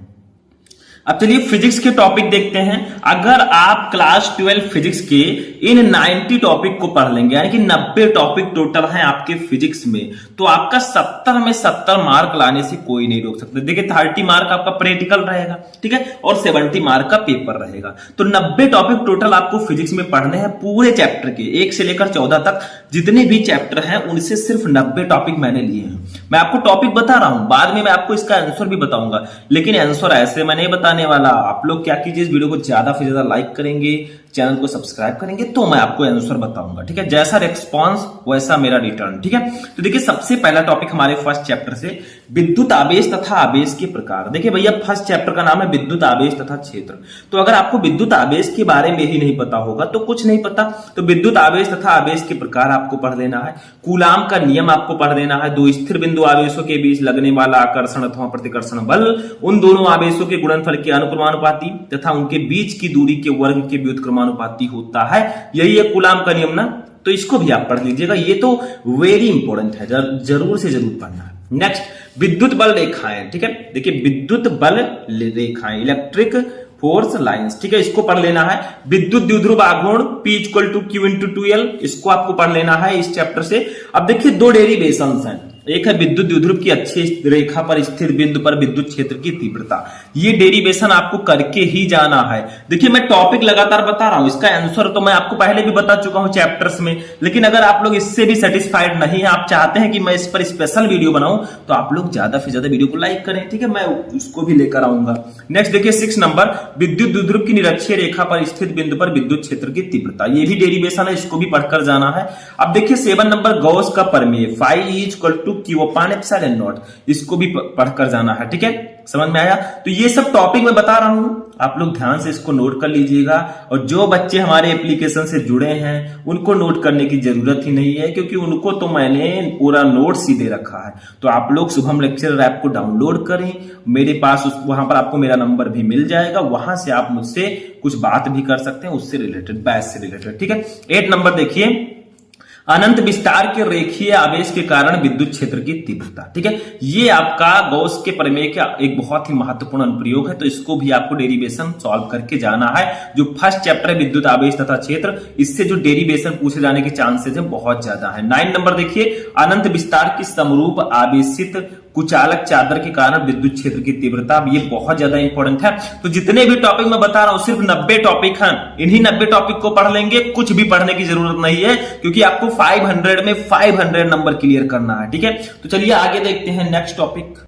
अब चलिए फिजिक्स के टॉपिक देखते हैं। अगर आप क्लास 12 फिजिक्स के इन 90 टॉपिक को पढ़ लेंगे, यानी कि 90 टॉपिक टोटल हैं आपके फिजिक्स में, तो आपका 70 में 70 मार्क लाने से कोई नहीं रोक सकता। देखिए 30 मार्क आपका प्रैक्टिकल रहेगा, ठीक है, और 70 मार्क का पेपर रहेगा। तो 90 टॉपिक टोटल आपको फिजिक्स में पढ़ने हैं, पूरे चैप्टर के 1 से लेकर 14 तक जितने भी चैप्टर हैं उनसे सिर्फ 90 टॉपिक मैंने लिए हैं। मैं आपको टॉपिक बता रहा हूं, बाद में मैं आपको इसका आंसर भी बताऊंगा, लेकिन आंसर ऐसे मैं नहीं बताने वाला। आप लोग क्या कीजिए, इस वीडियो को ज्यादा से ज्यादा लाइक करेंगे, चैनल को सब्सक्राइब करेंगे, तो मैं आपको आंसर बताऊंगा। ठीक है, जैसा रिस्पांस वैसा मेरा रिटर्न। ठीक है, तो देखिए सबसे पहला टॉपिक हमारे फर्स्ट चैप्टर से, विद्युत आवेश तथा आवेश के प्रकार। देखिए भैया फर्स्ट चैप्टर का नाम है विद्युत आवेश तथा क्षेत्र। तो अगर आपको विद्युत आवेश के बारे में ही नहीं पता होगा तो कुछ नहीं पता। तो विद्युत आवेश तथा आवेश के प्रकार आपको पढ़ लेना है। कूलाम का नियम आपको पढ़ लेना है। दो स्थिर बिंदु आवेशों के बीच लगने वाला आकर्षण अथवा प्रतिकर्षण बल, उन दोनों आवेशों के गुणनफल के अनुक्रमानुपाती तथा उनके बीच की दूरी के वर्ग के व्युत्क्रमानुपाती होता है। यही है कूलाम का नियम ना, तो इसको भी आप पढ़ लीजिएगा, ये तो वेरी इंपॉर्टेंट है, जरूर से जरूर पढ़ना है। नेक्स्ट, विद्युत बल रेखाएं। ठीक है, देखिए विद्युत बल रेखाएं, इलेक्ट्रिक फोर्स लाइंस। ठीक है, इसको पढ़ लेना है। विद्युत द्विध्रुव आघूर्ण P = Q/2L, इसको आपको पढ़ लेना है इस चैप्टर से। अब देखिए दो डेरिवेशंस हैं, एक है विद्युत द्विध्रुव की अच्छी रेखा पर स्थित बिंदु पर विद्युत क्षेत्र की तीव्रता। ये डेरिवेशन आपको करके ही जाना है। देखिए मैं टॉपिक लगातार बता रहा हूं, इसका आंसर तो मैं आपको पहले भी बता चुका हूं चैप्टर्स में, लेकिन अगर आप लोग इससे भी सेटिस्फाइड नहीं है, आप चाहते हैं कि मैं इस पर स्पेशल वीडियो बनाऊं, तो आप लोग ज्यादा से ज्यादा वीडियो को लाइक करें। ठीक है, मैं उसको भी लेकर आऊंगा। नेक्स्ट देखिए 6 नंबर, विद्युत द्विध्रुव की निरक्षीय रेखा पर स्थित बिंदु पर विद्युत क्षेत्र की तीव्रता। ये भी डेरिवेशन है, इसको भी पढ़कर जाना है। अब देखिए 7 नंबर, गॉस का प्रमेय, phi = Q/ε0, इसको भी पढ़कर जाना है। ठीक है, समझ में आया। तो ये सब टॉपिक मैं बता रहा हूं, आप लोग ध्यान से इसको नोट कर लीजिएगा। और जो बच्चे हमारे एप्लीकेशन से जुड़े हैं उनको नोट करने की जरूरत ही नहीं है, क्योंकि उनको तो मैंने पूरा नोट्स ही दे रखा है। तो आप लोग शुभम लेक्चरर ऐप को डाउनलोड करें, मेरे पास वहां पर आपको मेरा नंबर भी मिल जाएगा, वहां से आप मुझसे कुछ बात भी कर सकते हैं उससे रिलेटेड, बैच से रिलेटेड। ठीक है, 8 नंबर देखिए, अनंत विस्तार के रेखीय आवेश के कारण विद्युत क्षेत्र की तीव्रता। ठीक है, ये आपका गॉस के प्रमेय का एक बहुत ही महत्वपूर्ण अनुप्रयोग है, तो इसको भी आपको डेरिवेशन सॉल्व करके जाना है। जो फर्स्ट चैप्टर है विद्युत आवेश तथा क्षेत्र, इससे जो डेरिवेशन पूछे जाने के चांसेस है बहुत ज्यादा है। 9 नंबर देखिए, अनंत विस्तार की समरूप आवेशित कुचालक चादर के कारण विद्युत क्षेत्र की तीव्रता। ये बहुत ज्यादा इंपॉर्टेंट है। तो जितने भी टॉपिक मैं बता रहा हूं सिर्फ 90 टॉपिक हैं, इन्हीं 90 टॉपिक को पढ़ लेंगे, कुछ भी पढ़ने की जरूरत नहीं है, क्योंकि आपको 500 में 500 नंबर क्लियर करना है। ठीक है, तो चलिए आगे देखते हैं नेक्स्ट टॉपिक।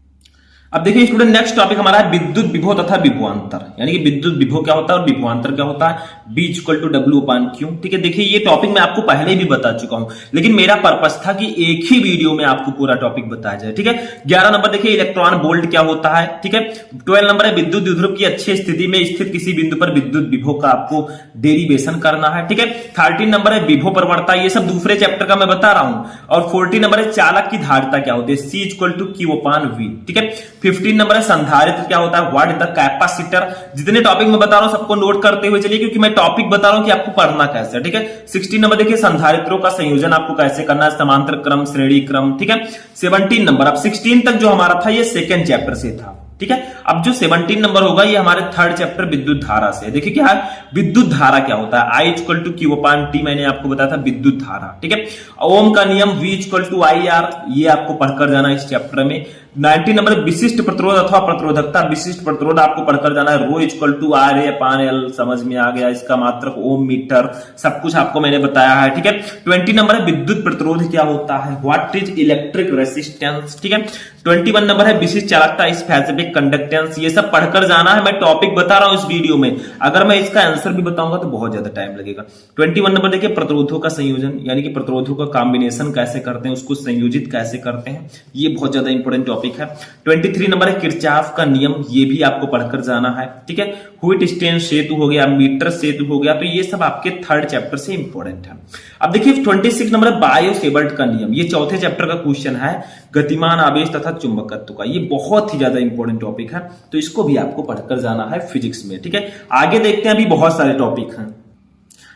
अब देखिए स्टूडेंट, नेक्स्ट टॉपिक हमारा है विद्युत विभव तथा विभवांतर, यानी कि विद्युत विभव क्या होता है और विभवांतर क्या होता है, B = W/Q। ठीक है, देखिए ये टॉपिक मैं आपको पहले भी बता चुका हूं, लेकिन मेरा पर्पस था कि एक ही वीडियो में आपको पूरा टॉपिक बताया जाए। ठीक है, 11 नंबर देखिए, इलेक्ट्रॉन वोल्ट क्या होता है। ठीक है, 12 नंबर है, विद्युत द्विध्रुव की अच्छी स्थिति में स्थित किसी बिंदु पर विद्युत विभव का आपको डेरिवेशन करना है। ठीक है, 13 नंबर है, विभव प्रवणता, ये सब दूसरे चैप्टर का मैं बता रहा हूं। और 14 नंबर है, चालक की धारिता क्या होती है, C = Q/V। ठीक है, 15 नंबर है, संधारित्र क्या होता है, व्हाट इज द कैपेसिटर। जितने टॉपिक मैं बता रहा हूं सबको नोट करते हुए चलिए, क्योंकि मैं टॉपिक बता रहा हूं कि आपको पढ़ना कैसे है। ठीक है, 16 नंबर देखिए, संधारित्रों का संयोजन आपको कैसे करना है, समांतर क्रम, श्रेणी क्रम। ठीक है, 17 नंबर, अब 16 तक जो हमारा था ये सेकेंड चैप्टर से था। ठीक है, अब जो 17 नंबर होगा ये हमारे थर्ड चैप्टर विद्युत धारा से। देखिए क्या है, विद्युत धारा क्या होता है, I = Q/T, मैंने आपको बताया था विद्युत धारा। ठीक है, ओम का नियम V = IR, ये आपको पढ़कर जाना इस चैप्टर में। 19 नंबर, विशिष्ट प्रतिरोध अथवा प्रतिरोधकता, विशिष्ट प्रतिरोध आपको पढ़कर जाना है, ρ = RA/L, समझ में आ गया, इसका मात्रक ओम मीटर, सब कुछ आपको मैंने बताया है। ठीक है, 20 नंबर है, विद्युत प्रतिरोध क्या होता है, व्हाट इज इलेक्ट्रिक रेसिस्टेंस। ठीक है, 21 नंबर है, विशिष्ट चालकता, स्पेसिफिक कंडक्टेंस, ये सब पढ़कर जाना है। मैं टॉपिक बता रहा हूं इस वीडियो में, अगर मैं इसका आंसर भी बताऊंगा तो बहुत ज्यादा टाइम लगेगा। 21 नंबर देखिए, प्रतिरोधों का संयोजन, यानी कि प्रतिरोधों का कॉम्बिनेशन कैसे करते हैं, उसको संयोजित कैसे करते हैं, ये बहुत ज्यादा इंपॉर्टेंट टॉपिक है। 23 नंबर है, किरचॉफ का नियम, ये भी आपको पढ़कर जाना है। ठीक है, व्हिटस्टीन सेतु हो गया, मीटर सेतु हो गया, तो ये सब आपके थर्ड चैप्टर से इंपॉर्टेंट है। अब देखिए 26 नंबर है, बायो-सेवर्ट का नियम, ये चौथे चैप्टर का क्वेश्चन है, गतिमान आवेश तथा चुंबकत्व का, ये बहुत ही ज्यादा इंपॉर्टेंट टॉपिक है, तो इसको भी आपको पढ़कर जाना है फिजिक्स में। ठीक है, आगे देखते हैं, अभी बहुत सारे टॉपिक हैं।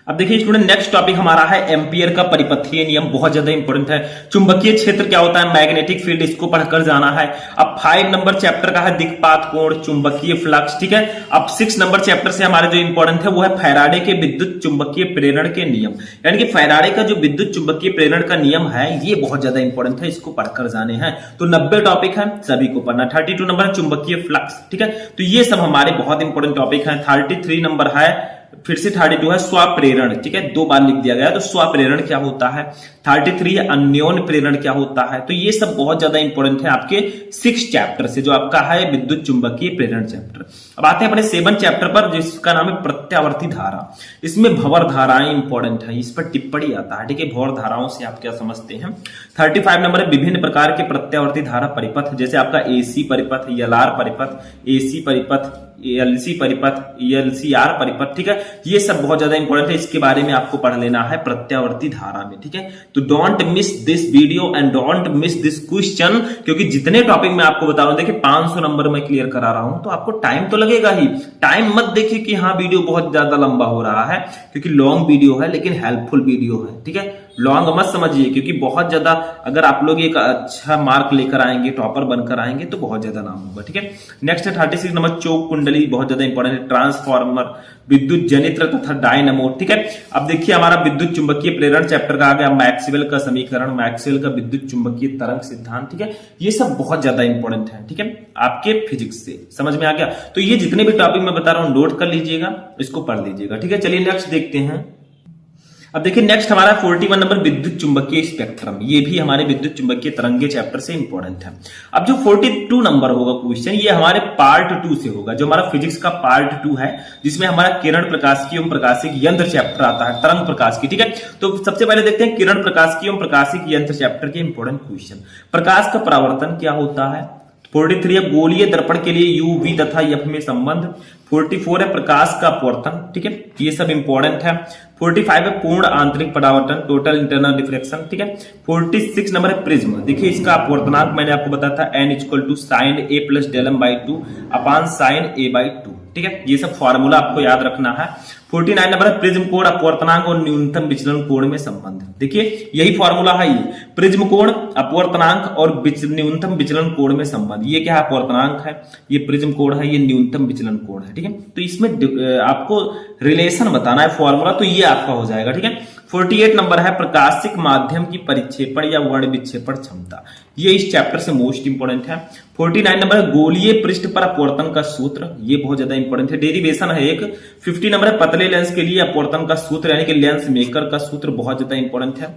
अब देखिए स्टूडेंट, नेक्स्ट टॉपिक हमारा है एम्पियर का परिपथीय नियम, बहुत ज्यादा इंपॉर्टेंट है। चुंबकीय क्षेत्र क्या होता है, मैग्नेटिक फील्ड, इसको पढ़कर जाना है। अब 5 नंबर चैप्टर का है दिक्पात कोण, चुंबकीय फ्लक्स, ठीक है। अब 6 नंबर चैप्टर से हमारे जो इंपॉर्टेंट है वो है फैराडे के विद्युत चुंबकीय प्रेरण के नियम, यानी कि फैराडे का जो विद्युत चुंबकीय प्रेरण का नियम है ये बहुत ज्यादा इंपॉर्टेंट है, इसको पढ़कर जाने हैं। तो 90 टॉपिक है, सभी को पढ़ना। 32 नंबर है चुंबकीय फ्लक्स, ठीक है। तो ये सब हमारे बहुत इंपॉर्टेंट टॉपिक है। 33 नंबर है, फिर से 32 है स्वप्रेरण, ठीक है, 2 बार लिख दिया गया। तो स्वप्रेरण क्या होता है, 33 है अन्योन प्रेरण क्या होता है। तो ये सब बहुत ज्यादा इंपॉर्टेंट है आपके 6 चैप्टर से, जो आपका है विद्युत चुंबकीय प्रेरण चैप्टर। अब आते हैं अपने 7 चैप्टर पर, जिसका नाम है प्रत्यावर्ती धारा। इसमें भंवर धाराएं इंपॉर्टेंट है, इस पर टिप्पणी आता है, ठीक है। भंवर धाराओं से आप क्या समझते हैं। 35 नंबर है विभिन्न प्रकार के प्रत्यावर्ती धारा परिपथ, जैसे आपका एसी परिपथ, एलआर परिपथ, एसी परिपथ, एलसी परिपथ, एलसीआर परिपथ, ठीक है। ये सब बहुत ज्यादा इंपॉर्टेंट है, इसके बारे में आपको पढ़ लेना है प्रत्यावर्ती धारा में, ठीक है। तो don't miss this video and don't miss this question, क्योंकि जितने टॉपिक मैं आपको बता रहा हूं, देखिए 500 नंबर में क्लियर करा रहा हूं, तो आपको टाइम तो लगेगा ही। टाइम मत देखिए कि हाँ वीडियो बहुत ज्यादा लंबा हो रहा है, क्योंकि लॉन्ग वीडियो है लेकिन हेल्पफुल वीडियो है, ठीक है। लॉन्ग मत समझिए, क्योंकि बहुत ज्यादा अगर आप लोग एक अच्छा मार्क लेकर आएंगे, टॉपर बनकर आएंगे, तो बहुत ज्यादा नाम होगा, ठीक है। नेक्स्ट है 36 नंबर चौक कुंडली, बहुत ज्यादा इंपॉर्टेंट है। ट्रांसफार्मर, विद्युत जनित्र तथा डायनामो, ठीक है। अब देखिए हमारा विद्युत चुंबकीय प्रेरण चैप्टर का आ गया, मैक्सवेल का समीकरण, मैक्सवेल का विद्युत चुंबकीय तरंग सिद्धांत, ठीक है। ये सब बहुत ज्यादा इंपॉर्टेंट है, ठीक है, आपके फिजिक्स से समझ में आ गया। तो ये जितने भी टॉपिक मैं बता रहा हूं नोट कर लीजिएगा, इसको पढ़ लीजिएगा, ठीक है। चलिए नेक्स्ट देखते हैं। अब देखिए नेक्स्ट हमारा 41 नंबर विद्युत चुंबकीय स्पेक्ट्रम, ये भी हमारे विद्युत चुंबकीय तरंगे चैप्टर से इंपॉर्टेंट है। अब जो 42 नंबर होगा क्वेश्चन, ये हमारे पार्ट 2 से होगा, जो हमारा फिजिक्स का पार्ट 2 है, जिसमें हमारा किरण प्रकाशिकी एवं प्रकाशिक यंत्र चैप्टर आता है, तरंग प्रकाश की, ठीक है। तो सबसे पहले देखते हैं किरण प्रकाशिकी एवं प्रकाशिक यंत्र चैप्टर के इंपॉर्टेंट क्वेश्चन। प्रकाश का परावर्तन क्या होता है। 43 है गोलीय दर्पण के लिए यू वी तथा एफ में संबंध। 44 है प्रकाश का अपवर्तन, ठीक है, ये सब इंपॉर्टेंट है। 45 है पूर्ण आंतरिक परावर्तन, टोटल इंटरनल रिफ्लेक्शन, ठीक है। 46 नंबर है प्रिज्म, देखिए इसका अपवर्तनांक मैंने आपको बताया था n equal to sine A plus del m by 2 upon sine A by 2, ठीक है। ये सब फॉर्मूला आपको याद रखना है। 49 नंबर है प्रिज्म कोण, अपवर्तनांक और न्यूनतम विचलन कोण में संबंध। देखिए यही फॉर्मूला है, ये प्रिज्म कोण, अपवर्तनांक और न्यूनतम विचलन कोण में संबंध। ये क्या है, अपवर्तनांक है, ये प्रिज्म कोण है, ये न्यूनतम विचलन कोण है, ठीक है। तो इसमें आपको रिलेशन बताना है, फॉर्मूला, तो ये आपका हो जाएगा, ठीक है। 48 नंबर है प्रकाशिक माध्यम की परिक्षेपण या वर्ण विक्षेपण क्षमता, ये इस चैप्टर से मोस्ट इंपोर्टेंट है। 49 नंबर है गोलीय पृष्ठ पर अपवर्तन का सूत्र, ये बहुत ज्यादा इंपॉर्टेंट है, डेरिवेशन है एक। 50 नंबर है पतले लेंस के लिए अपवर्तन का सूत्र, यानी कि लेंस मेकर का सूत्र, बहुत ज्यादा इंपॉर्टेंट है।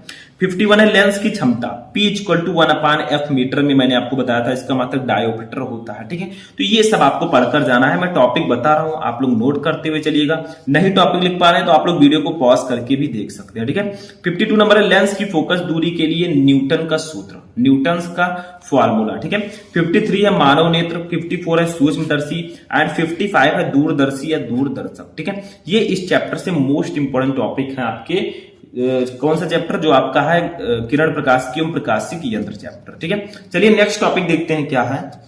51 है लेंस की क्षमता, P equal to 1/f metre में मैंने आपको बताया था, इसका मतलब डायोमीटर होता है, ठीक है। तो ये सब आपको पढ़कर जाना है, मैं टॉपिक बता रहा हूं, आप लोग नोट करते हुए चलिएगा। नहीं टॉपिक लिख पा रहे हैं तो आप लोग वीडियो को पॉज करके भी देख सकते हैं, ठीक है। 52 नंबर है लेंस की फोकस दूरी के लिए न्यूटन का सूत्र, न्यूटन का फॉर्मूला, ठीक है। 53 है मानव नेत्र, 54 है सूक्ष्मदर्शी एंड 55 है दूरदर्शी या दूरदर्शक, ठीक है। ये इस चैप्टर से मोस्ट इंपोर्टेंट टॉपिक है आपके। कौन सा चैप्टर, जो आपका है किरण प्रकाशिकी एवं प्रकाशिक यंत्र चैप्टर, ठीक है। चलिए नेक्स्ट टॉपिक देखते हैं क्या है।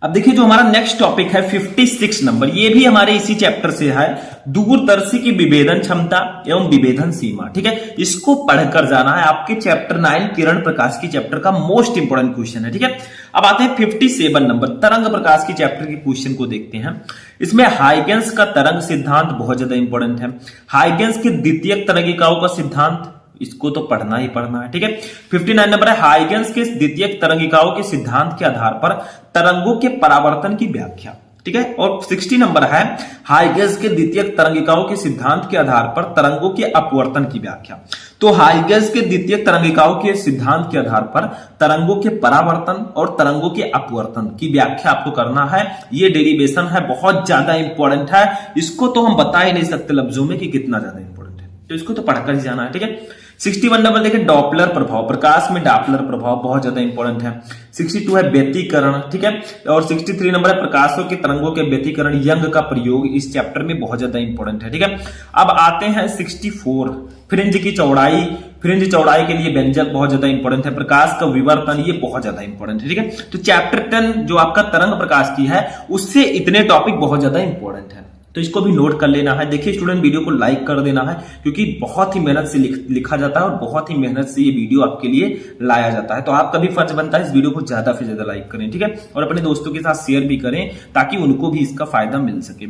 अब देखिए जो हमारा नेक्स्ट टॉपिक है 56 नंबर, ये भी हमारे इसी चैप्टर से है, दूरदर्शी की विभेदन क्षमता एवं विभेदन सीमा, ठीक है। इसको पढ़कर जाना है, आपके चैप्टर 9 किरण प्रकाश की चैप्टर का मोस्ट इंपोर्टेंट क्वेश्चन है, ठीक है। अब आते हैं 57 नंबर तरंग प्रकाश की चैप्टर के क्वेश्चन को देखते हैं। इसमें हाइगेंस का तरंग सिद्धांत बहुत ज्यादा इंपॉर्टेंट है, हाइगेंस की द्वितीयक तरंगिकाओं का सिद्धांत, इसको तो पढ़ना ही पढ़ना है, ठीक है। 59 नंबर है हाइगेंस के द्वितीयक तरंगिकाओं के सिद्धांत के आधार पर तरंगों के परावर्तन की व्याख्या, ठीक है। और 60 नंबर है हाइगेंस के द्वितीयक तरंगिकाओं के सिद्धांत के आधार पर तरंगों के अपवर्तन की व्याख्या। तो हाइगेंस के द्वितीयक तरंगिकाओं के सिद्धांत के आधार पर तरंगों के परावर्तन और तरंगों के अपवर्तन की व्याख्या आपको करना है। ये डेरिवेशन है, बहुत ज्यादा इंपॉर्टेंट है, इसको तो हम बता ही नहीं सकते लफ्जों में कि कितना ज्यादा इंपॉर्टेंट है, तो इसको तो पढ़कर ही जाना है, ठीक है। 61 नंबर देखिए डॉपलर प्रभाव, प्रकाश में डॉपलर प्रभाव बहुत ज्यादा इंपॉर्टेंट है। 62 है व्यतिकरण, ठीक है। और 63 नंबर है प्रकाशों के तरंगों के व्यतिकरण यंग का प्रयोग, इस चैप्टर में बहुत ज्यादा इंपॉर्टेंट है, ठीक है। अब आते हैं 64 फ्रिंज की चौड़ाई, फ्रिंज चौड़ाई के लिए व्यंजक बहुत ज्यादा इंपॉर्टेंट है। प्रकाश का विवर्तन, ये बहुत ज्यादा इंपॉर्टेंट है, ठीक है। तो चैप्टर 10 जो आपका तरंग प्रकाश की है, उससे इतने टॉपिक बहुत ज्यादा इंपॉर्टेंट है। तो इसको भी नोट कर लेना है। देखिए स्टूडेंट, वीडियो को लाइक कर देना है क्योंकि बहुत ही मेहनत से लिखा जाता है और बहुत ही मेहनत से ये वीडियो आपके लिए लाया जाता है। तो आपका भी फर्ज बनता है इस वीडियो को ज्यादा से ज्यादा लाइक करें, ठीक है, और अपने दोस्तों के साथ शेयर भी करें ताकि उनको भी इसका फायदा मिल सके।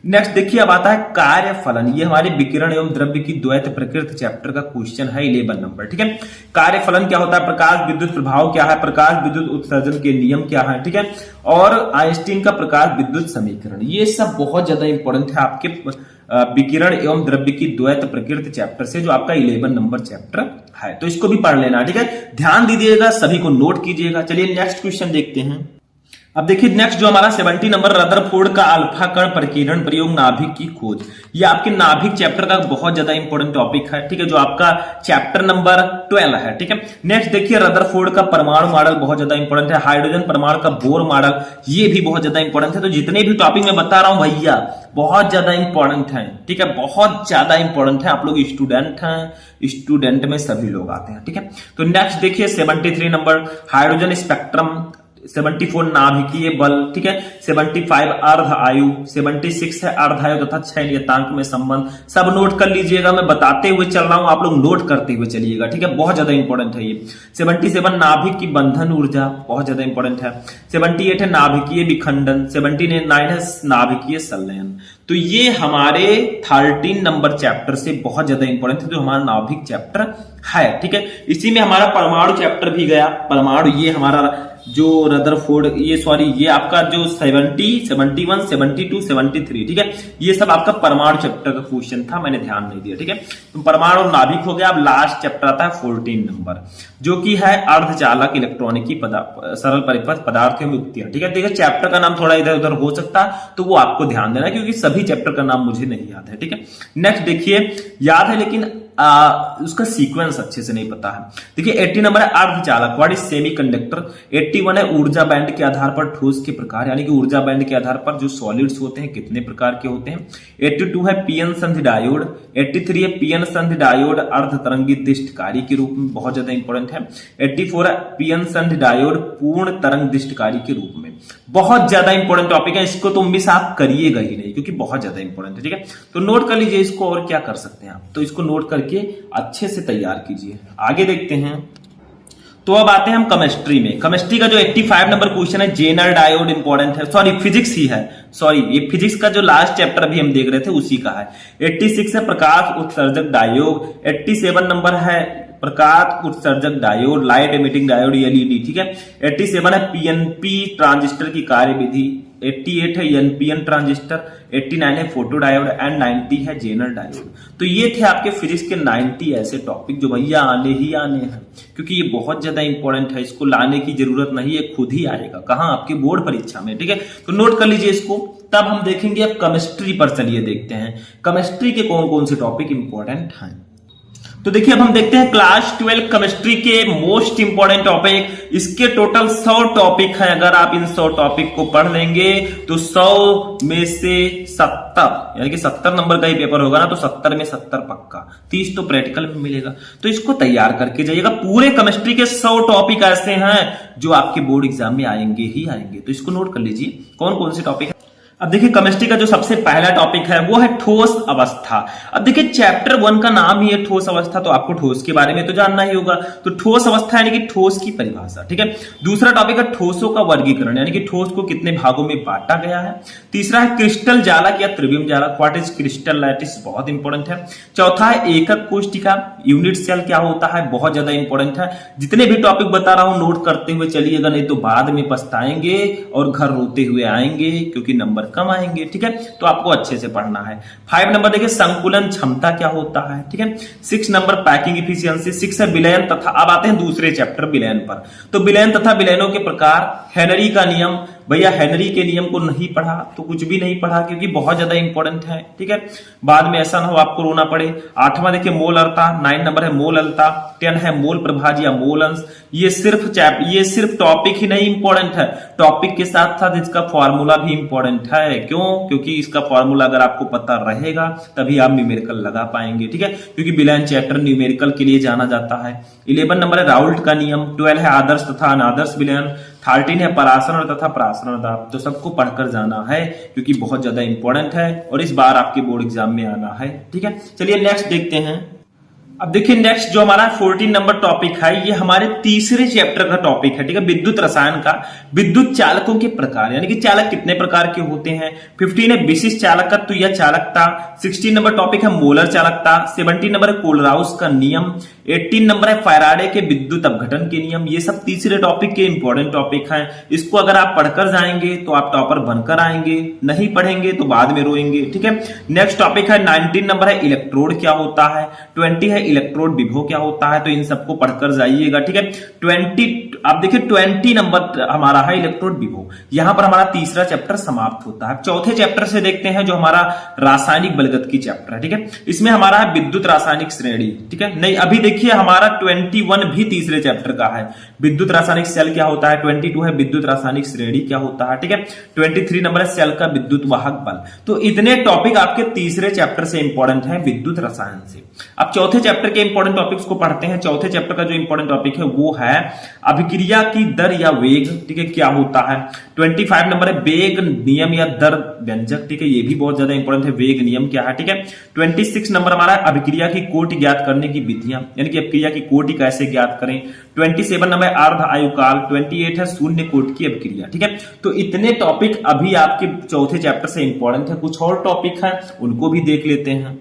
नेक्स्ट देखिए, अब आता है कार्य फलन। ये हमारे विकिरण एवं द्रव्य की द्वैत प्रकृति चैप्टर का क्वेश्चन है 11 नंबर, ठीक है। कार्य फलन क्या होता है, प्रकाश विद्युत प्रभाव क्या है, प्रकाश विद्युत उत्सर्जन के नियम क्या है, ठीक है, और आइंस्टीन का प्रकाश विद्युत समीकरण। ये सब बहुत ज्यादा इंपॉर्टेंट है आपके विकिरण एवं द्रव्य की द्वैत प्रकृति चैप्टर से, जो आपका 11 नंबर चैप्टर है। तो इसको भी पढ़ लेना, ठीक है, ध्यान दीजिएगा, सभी को नोट कीजिएगा। चलिए नेक्स्ट क्वेश्चन देखते हैं। अब देखिए नेक्स्ट जो हमारा 70 नंबर, रदरफोर्ड का अल्फा कण प्रकीर्णन प्रयोग नाभिक की खोज। ये आपके नाभिक चैप्टर का बहुत ज्यादा इंपॉर्टेंट टॉपिक है, ठीक है, जो आपका चैप्टर नंबर 12 है, ठीक है। नेक्स्ट देखिए, रदरफोर्ड का परमाणु मॉडल बहुत ज्यादा इंपॉर्टेंट है। हाइड्रोजन परमाणु का बोर मॉडल, ये भी बहुत ज्यादा इंपॉर्टेंट है। तो जितने भी टॉपिक मैं बता रहा हूं भैया बहुत ज्यादा इंपॉर्टेंट है, ठीक है, बहुत ज्यादा इंपॉर्टेंट है। आप लोग स्टूडेंट हैं, स्टूडेंट में सभी लोग आते हैं, ठीक है। तो नेक्स्ट देखिए 73 नंबर, हाइड्रोजन स्पेक्ट्रम। 74 नाभिकीय बल, ठीक है। 75 अर्ध आयु, 76 है अर्ध आयु तथा 6 नियतांक में संबंध। सब नोट कर लीजिएगा, मैं बताते हुए चल रहा हूं, आप लोग नोट करते हुए चलिएगा, ठीक है, बहुत ज्यादा इंपॉर्टेंट है ये। 77 नाभिक की बंधन ऊर्जा, बहुत ज्यादा इंपॉर्टेंट है। 78 है नाभिकीय विखंडन। 79 है नाभिकीय संलयन। तो ये हमारे 13 नंबर चैप्टर से बहुत ज्यादा इंपॉर्टेंट है, जो हमारा नाभिक चैप्टर है, ठीक है। इसी में हमारा परमाणु चैप्टर भी गया। परमाणु ये हमारा जो रदरफोर्ड, ये आपका जो 70, 71, 72, 73, ठीक है, ये सब आपका परमाणु चैप्टर का क्वेश्चन था, मैंने ध्यान नहीं दिया, ठीक है। तो परमाणु नाभिक हो गया। अब लास्ट चैप्टर आता है 14 नंबर, जो कि है अर्धचालक इलेक्ट्रॉनिकी सरल परिपथ पदार्थ एवं युक्तियां, ठीक है। देखिए चैप्टर का नाम थोड़ा इधर उधर हो सकता है, तो वो आपको ध्यान देना, क्योंकि सभी चैप्टर का नाम मुझे नहीं याद है, ठीक है। नेक्स्ट देखिए, याद है लेकिन उसका सीक्वेंस अच्छे से नहीं पता है। देखिए 80 नंबर है अर्धचालक, व्हाट इज सेमीकंडक्टर। 81 है ऊर्जा बैंड के आधार पर ठोस के प्रकार, यानी कि ऊर्जा बैंड के आधार पर जो सॉलिड्स होते हैं कितने प्रकार के होते हैं। 82 है पीएन संधि डायोड। 83 है पीएन संधि डायोड अर्ध तरंगित दिष्टकारी के रूप में, बहुत ज्यादा इंपॉर्टेंट है। 84 है पीएन संधि डायोड पूर्ण तरंग दिष्टकारी के रूप में, बहुत ज्यादा इंपॉर्टेंट टॉपिक है। इसको तो मिस आप करिएगा ही नहीं, क्योंकि बहुत ज्यादा इंपॉर्टेंट है, ठीक है। तो नोट कर लीजिए इसको, और क्या कर सकते हैं आप, तो इसको नोट करके अच्छे से तैयार कीजिए। आगे देखते हैं। तो अब आते हैं हम केमिस्ट्री में। केमिस्ट्री का जो 85 नंबर क्वेश्चन है, जेनर डायोड इंपॉर्टेंट है, सॉरी फिजिक्स ही है, सॉरी ये फिजिक्स का जो लास्ट चैप्टर अभी हम देख रहे थे उसी का है। 86 है प्रकाश उत्सर्जक डायोड। 87 नंबर है प्रकाश उत्सर्जक diode, light emitting diode, LED, ठीक है। 87 है पीएनपी ट्रांजिस्टर की कार्यविधि। 88 है एनपीएन ट्रांजिस्टर। 89 है फोटो डायोड एंड 90 है जेनर डायोड। तो ये थे आपके फिजिक्स के 90 ऐसे टॉपिक जो भैया आने ही आने हैं, क्योंकि ये बहुत ज्यादा इंपॉर्टेंट है, इसको लाने की जरूरत नहीं है, खुद ही आएगा, कहां, आपके बोर्ड परीक्षा में, ठीक है। तो नोट कर लीजिए इसको। तब हम देखेंगे अब केमिस्ट्री पर, चलिए देखते हैं केमिस्ट्री के कौन कौन से टॉपिक इंपॉर्टेंट हैं। तो देखिए अब हम देखते हैं क्लास 12 केमिस्ट्री के मोस्ट इंपॉर्टेंट टॉपिक। इसके टोटल 100 टॉपिक है। अगर आप इन 100 टॉपिक को पढ़ लेंगे तो 100 में से 70, यानी कि 70 नंबर का ही पेपर होगा ना, तो 70 में 70 पक्का, 30 तो प्रैक्टिकल में मिलेगा। तो इसको तैयार करके जाइएगा। पूरे केमिस्ट्री के 100 टॉपिक ऐसे हैं जो आपके बोर्ड एग्जाम में आएंगे ही आएंगे। तो इसको नोट कर लीजिए कौन कौन से टॉपिक है। अब देखिए केमिस्ट्री का जो सबसे पहला टॉपिक है वो है ठोस अवस्था। अब देखिए चैप्टर 1 का नाम ही है ठोस अवस्था, तो आपको ठोस के बारे में तो जानना ही होगा। तो ठोस अवस्था यानी कि ठोस की परिभाषा, ठीक है। दूसरा टॉपिक है ठोसों का वर्गीकरण, यानी कि ठोस को कितने भागों में बांटा गया है। तीसरा है क्रिस्टल जालक या त्रिविम जालक, व्हाट इज क्रिस्टल लैटिस, बहुत इंपॉर्टेंट है। चौथा है एकक कोशिका, यूनिट सेल क्या होता है, बहुत ज्यादा इंपॉर्टेंट है। जितने भी टॉपिक बता रहा हूं नोट करते हुए चलिएगा, नहीं तो बाद में पछताएंगे और घर रोते हुए आएंगे, क्योंकि नंबर कम आएंगे, ठीक है। तो आपको अच्छे से पढ़ना है। 5 नंबर देखिए संकुलन क्षमता क्या होता है, ठीक है। 6 नंबर पैकिंग इफिशियंसी। 6 है विलयन तथा, अब आते हैं दूसरे चैप्टर विलयन पर। तो विलयन तथा विलयनों के प्रकार, हेनरी का नियम, भैया हेनरी के नियम को नहीं पढ़ा तो कुछ भी नहीं पढ़ा, क्योंकि बहुत ज्यादा इंपॉर्टेंट है, ठीक है। बाद में ऐसा ना हो आपको रोना पड़े। 8वां देखिए मोलरता। 9 नंबर है मोललता। 10 है मोल प्रभाज या मोल अंश। ये सिर्फ टॉपिक ही नहीं इंपॉर्टेंट है, टॉपिक के साथ साथ इसका फॉर्मूला भी इंपॉर्टेंट है। क्यों? क्योंकि इसका फॉर्मूला अगर आपको पता रहेगा तभी आप न्यूमेरिकल लगा पाएंगे, ठीक है, क्योंकि विलयन चैप्टर न्यूमेरिकल के लिए जाना जाता है। 11 नंबर है राउल्ट का नियम। 12 है आदर्श तथा अनादर्श विलयन। 13 है परासरण तथा प्रासरण दाब। तो सबको पढ़कर जाना है क्योंकि बहुत ज्यादा इंपॉर्टेंट है और इस बार आपके बोर्ड एग्जाम में आना है। ठीक है, चलिए नेक्स्ट देखते हैं। अब देखिए नेक्स्ट जो हमारा 14 नंबर टॉपिक है, ये हमारे तीसरे चैप्टर का टॉपिक है। ठीक है, विद्युत रसायन का विद्युत चालकों के प्रकार, यानी कि चालक कितने प्रकार के होते हैं। 15 है विशिष्ट चालकत्व या चालकता। 16 नंबर टॉपिक है मोलर चालकता। 17 नंबर है कोलराउस का नियम। 18 नंबर है फैराडे के विद्युत अपघटन के नियम। ये सब तीसरे टॉपिक के इंपॉर्टेंट टॉपिक हैं। इसको अगर आप पढ़कर जाएंगे तो आप टॉपर बनकर आएंगे, नहीं पढ़ेंगे तो बाद में रोएंगे। ठीक है, नेक्स्ट टॉपिक है 19 नंबर है इलेक्ट्रोड क्या होता है। 20 है इलेक्ट्रोड विभव क्या होता है। तो इन सबको पढ़कर जाइएगा। ठीक है, 20 आप देखिए 20 नंबर हमारा है इलेक्ट्रोड विभव। यहां पर हमारा तीसरा चैप्टर समाप्त होता है। चौथे चैप्टर से देखते हैं जो हमारा रासायनिक बलगत की चैप्टर है। ठीक है, इसमें हमारा है विद्युत रासायनिक श्रेणी। ठीक है, नहीं अभी देखिए हमारा 21 भी तीसरे चैप्टर का है। विद्युत रासायनिक सेल क्या होता है। 22 है विद्युत रासायनिक श्रेणी क्या होता है। ठीक है, 23 नंबर है सेल का विद्युत वाहक बल। तो इतने टॉपिक आपके तीसरे चैप्टर से इंपॉर्टेंट है विद्युत रसायन से। अब चौथे चैप्टर के इंपॉर्टेंट टॉपिक्स को पढ़ते हैं। चौथे चैप्टर का जो इंपॉर्टेंट टॉपिक है वो है अभिक्रिया की दर या वेग। ठीक है, क्या होता है। 25 नंबर है वेग नियम या दर व्यंजक। ठीक है, ये भी बहुत ज्यादा इंपॉर्टेंट है, वेग नियम क्या है। ठीक है, 26 नंबर हमारा अभिक्रिया की कोटि ज्ञात करने की विधियां, यानी कि अभिक्रिया की कोटि कैसे ज्ञात करें। 27 नंबर अर्ध आयुकाल। 28 है शून्य कोटि की अभिक्रिया। ठीक है, तो इतने टॉपिक अभी आपके चौथे चैप्टर से इंपॉर्टेंट है। कुछ और टॉपिक है उनको भी देख लेते हैं।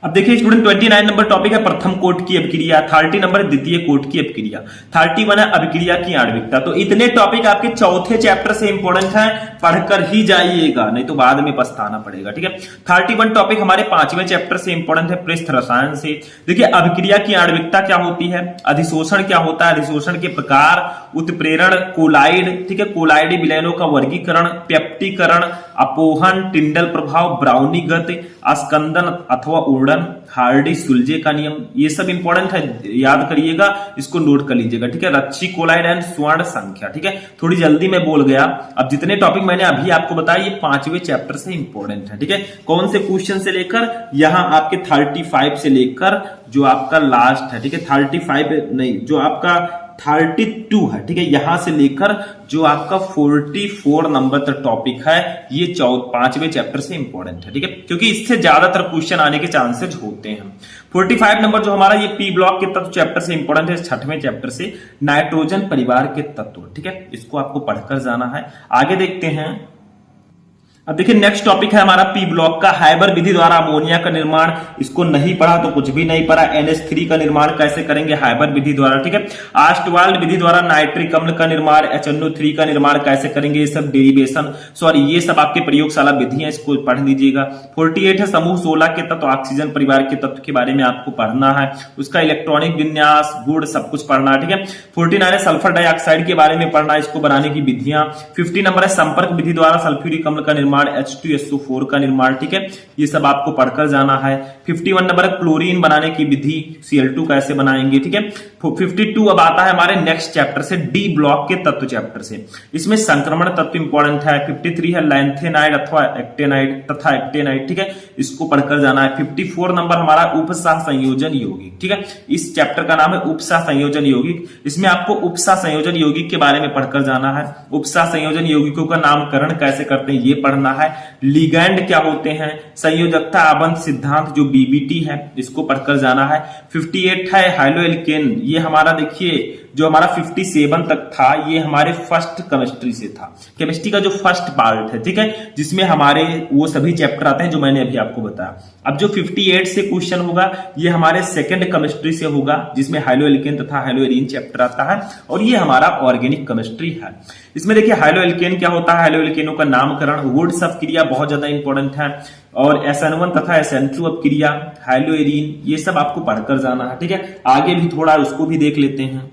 अब देखिए स्टूडेंट 29 नंबर टॉपिक है प्रथम कोट की अभिक्रिया। 30 नंबर द्वितीय कोट की अभिक्रिया। 31 है अभिक्रिया की आणविकता। तो इतने टॉपिक आपके चौथे चैप्टर से इंपॉर्टेंट है, पढ़कर ही जाइएगा, नहीं तो बाद में पछताना पड़ेगा। ठीक है, 31 टॉपिक हमारे 5वें चैप्टर से इंपॉर्टेंट है पृष्ठ रसायन से। देखिए अभिक्रिया की आणविकता क्या होती है, अधिशोषण क्या होता है, अधिशोषण के प्रकार, उत्प्रेरण, कोलाइड। ठीक है, कोलाइडी विलयनों का वर्गीकरण, पेप्टीकरण, अपोहन, टिंडल प्रभाव, ब्राउनी गति, अस्कंदन अथवा उर्णन, हार्डी सुलजे का नियम। ये सब इंपॉर्टेंट है, याद करिएगा, इसको नोट कर लीजिएगा। ठीक है, रच्छी कोलाइड एंड स्वर्ण संख्या। ठीक है, थोड़ी जल्दी में बोल गया। अब जितने टॉपिक मैंने अभी आपको बताया ये 5वें चैप्टर से इंपॉर्टेंट है। ठीक है, कौन से क्वेश्चन से लेकर यहां आपके 35 से लेकर जो आपका लास्ट है। ठीक है, 35 नहीं, जो आपका 32 है। ठीक है, यहां से लेकर जो आपका 44 नंबर तक टॉपिक है ये 5वें चैप्टर से इंपॉर्टेंट है। ठीक है, क्योंकि इससे ज्यादातर क्वेश्चन आने के चांसेस होते हैं। 45 नंबर जो हमारा ये पी ब्लॉक के तत्व चैप्टर से इंपॉर्टेंट है, 6वें चैप्टर से नाइट्रोजन परिवार के तत्व। ठीक है, इसको आपको पढ़कर जाना है। आगे देखते हैं। अब देखिए नेक्स्ट टॉपिक है हमारा पी ब्लॉक का हाइबर विधि द्वारा अमोनिया का निर्माण। इसको नहीं पढ़ा तो कुछ भी नहीं पढ़ा। NH3 का निर्माण कैसे करेंगे, हाइबर विधि द्वारा। ठीक है, आस्टवाल्ड विधि द्वारा नाइट्रिक अम्ल का निर्माण, HNO3 का निर्माण कैसे करेंगे, ये सब डेरिवेशन ये सब आपके प्रयोगशाला विधियां, इसको पढ़ लीजिएगा। 48 है समूह 16 के तत्व, ऑक्सीजन परिवार के तत्व के बारे में आपको पढ़ना है, उसका इलेक्ट्रॉनिक विन्यास, गुण सब कुछ पढ़ना है। ठीक है, 49 है सल्फर डाइऑक्साइड के बारे में पढ़ना, इसको बनाने की विधियां। 50 नंबर है संपर्क विधि द्वारा सल्फ्यूरिक अम्ल का निर्माण, H2SO4 का निर्माण। ठीक है, ये सब आपको पढ़कर जाना है। 51 नंबर क्लोरीन बनाने की विधि, Cl2 कैसे बनाएंगे। ठीक है, 52 अब आता है हमारे नेक्स्ट चैप्टर से, डी ब्लॉक के तत्व चैप्टर से। इसमें संक्रमण तत्व इंपॉर्टेंट है। 53 है लैंथेनाइड अथवा एक्टेनाइड तथा एक्टेनाइड। ठीक है, इसको पढ़कर जाना है। 54 नंबर हमारा उपसह संयोजन यौगिक। ठीक है, इस चैप्टर का नाम है उपसह संयोजन यौगिक। इसमें आपको उपसह संयोजन यौगिक के बारे में पढ़कर जाना है। उपसह संयोजन यौगिकों का नामकरण कैसे करते हैं ये पढ़ना है। लिगैंड क्या होते हैं, संयोजकता आबंध सिद्धांत जो BBT है, इसको पढ़कर जाना है। 58 है हाइलोएल्केन। ये हमारा देखिए जो हमारा 57 तक था ये हमारे फर्स्ट केमिस्ट्री से था, केमिस्ट्री का जो फर्स्ट पार्ट है। ठीक है, जिसमें हमारे वो सभी चैप्टर आते हैं जो मैंने अभी आपको बताया। अब जो 58 से क्वेश्चन होगा ये हमारे सेकंड केमिस्ट्री से होगा, जिसमें हाइलोएल्केन तथा हाइलोएरीन चैप्टर आता है, और ये हमारा ऑर्गेनिक केमिस्ट्री है। इसमें देखिए हाइलोएल्केन क्या होता है, हाइलोएल्केनों का नामकरण, वुड्स अपक्रिया बहुत ज्यादा इंपॉर्टेंट है, और SN1 तथा SN2 अपक्रिया, हाइलोएरीन, ये सब आपको पढ़कर जाना है। ठीक है, आगे भी थोड़ा उसको भी देख लेते हैं।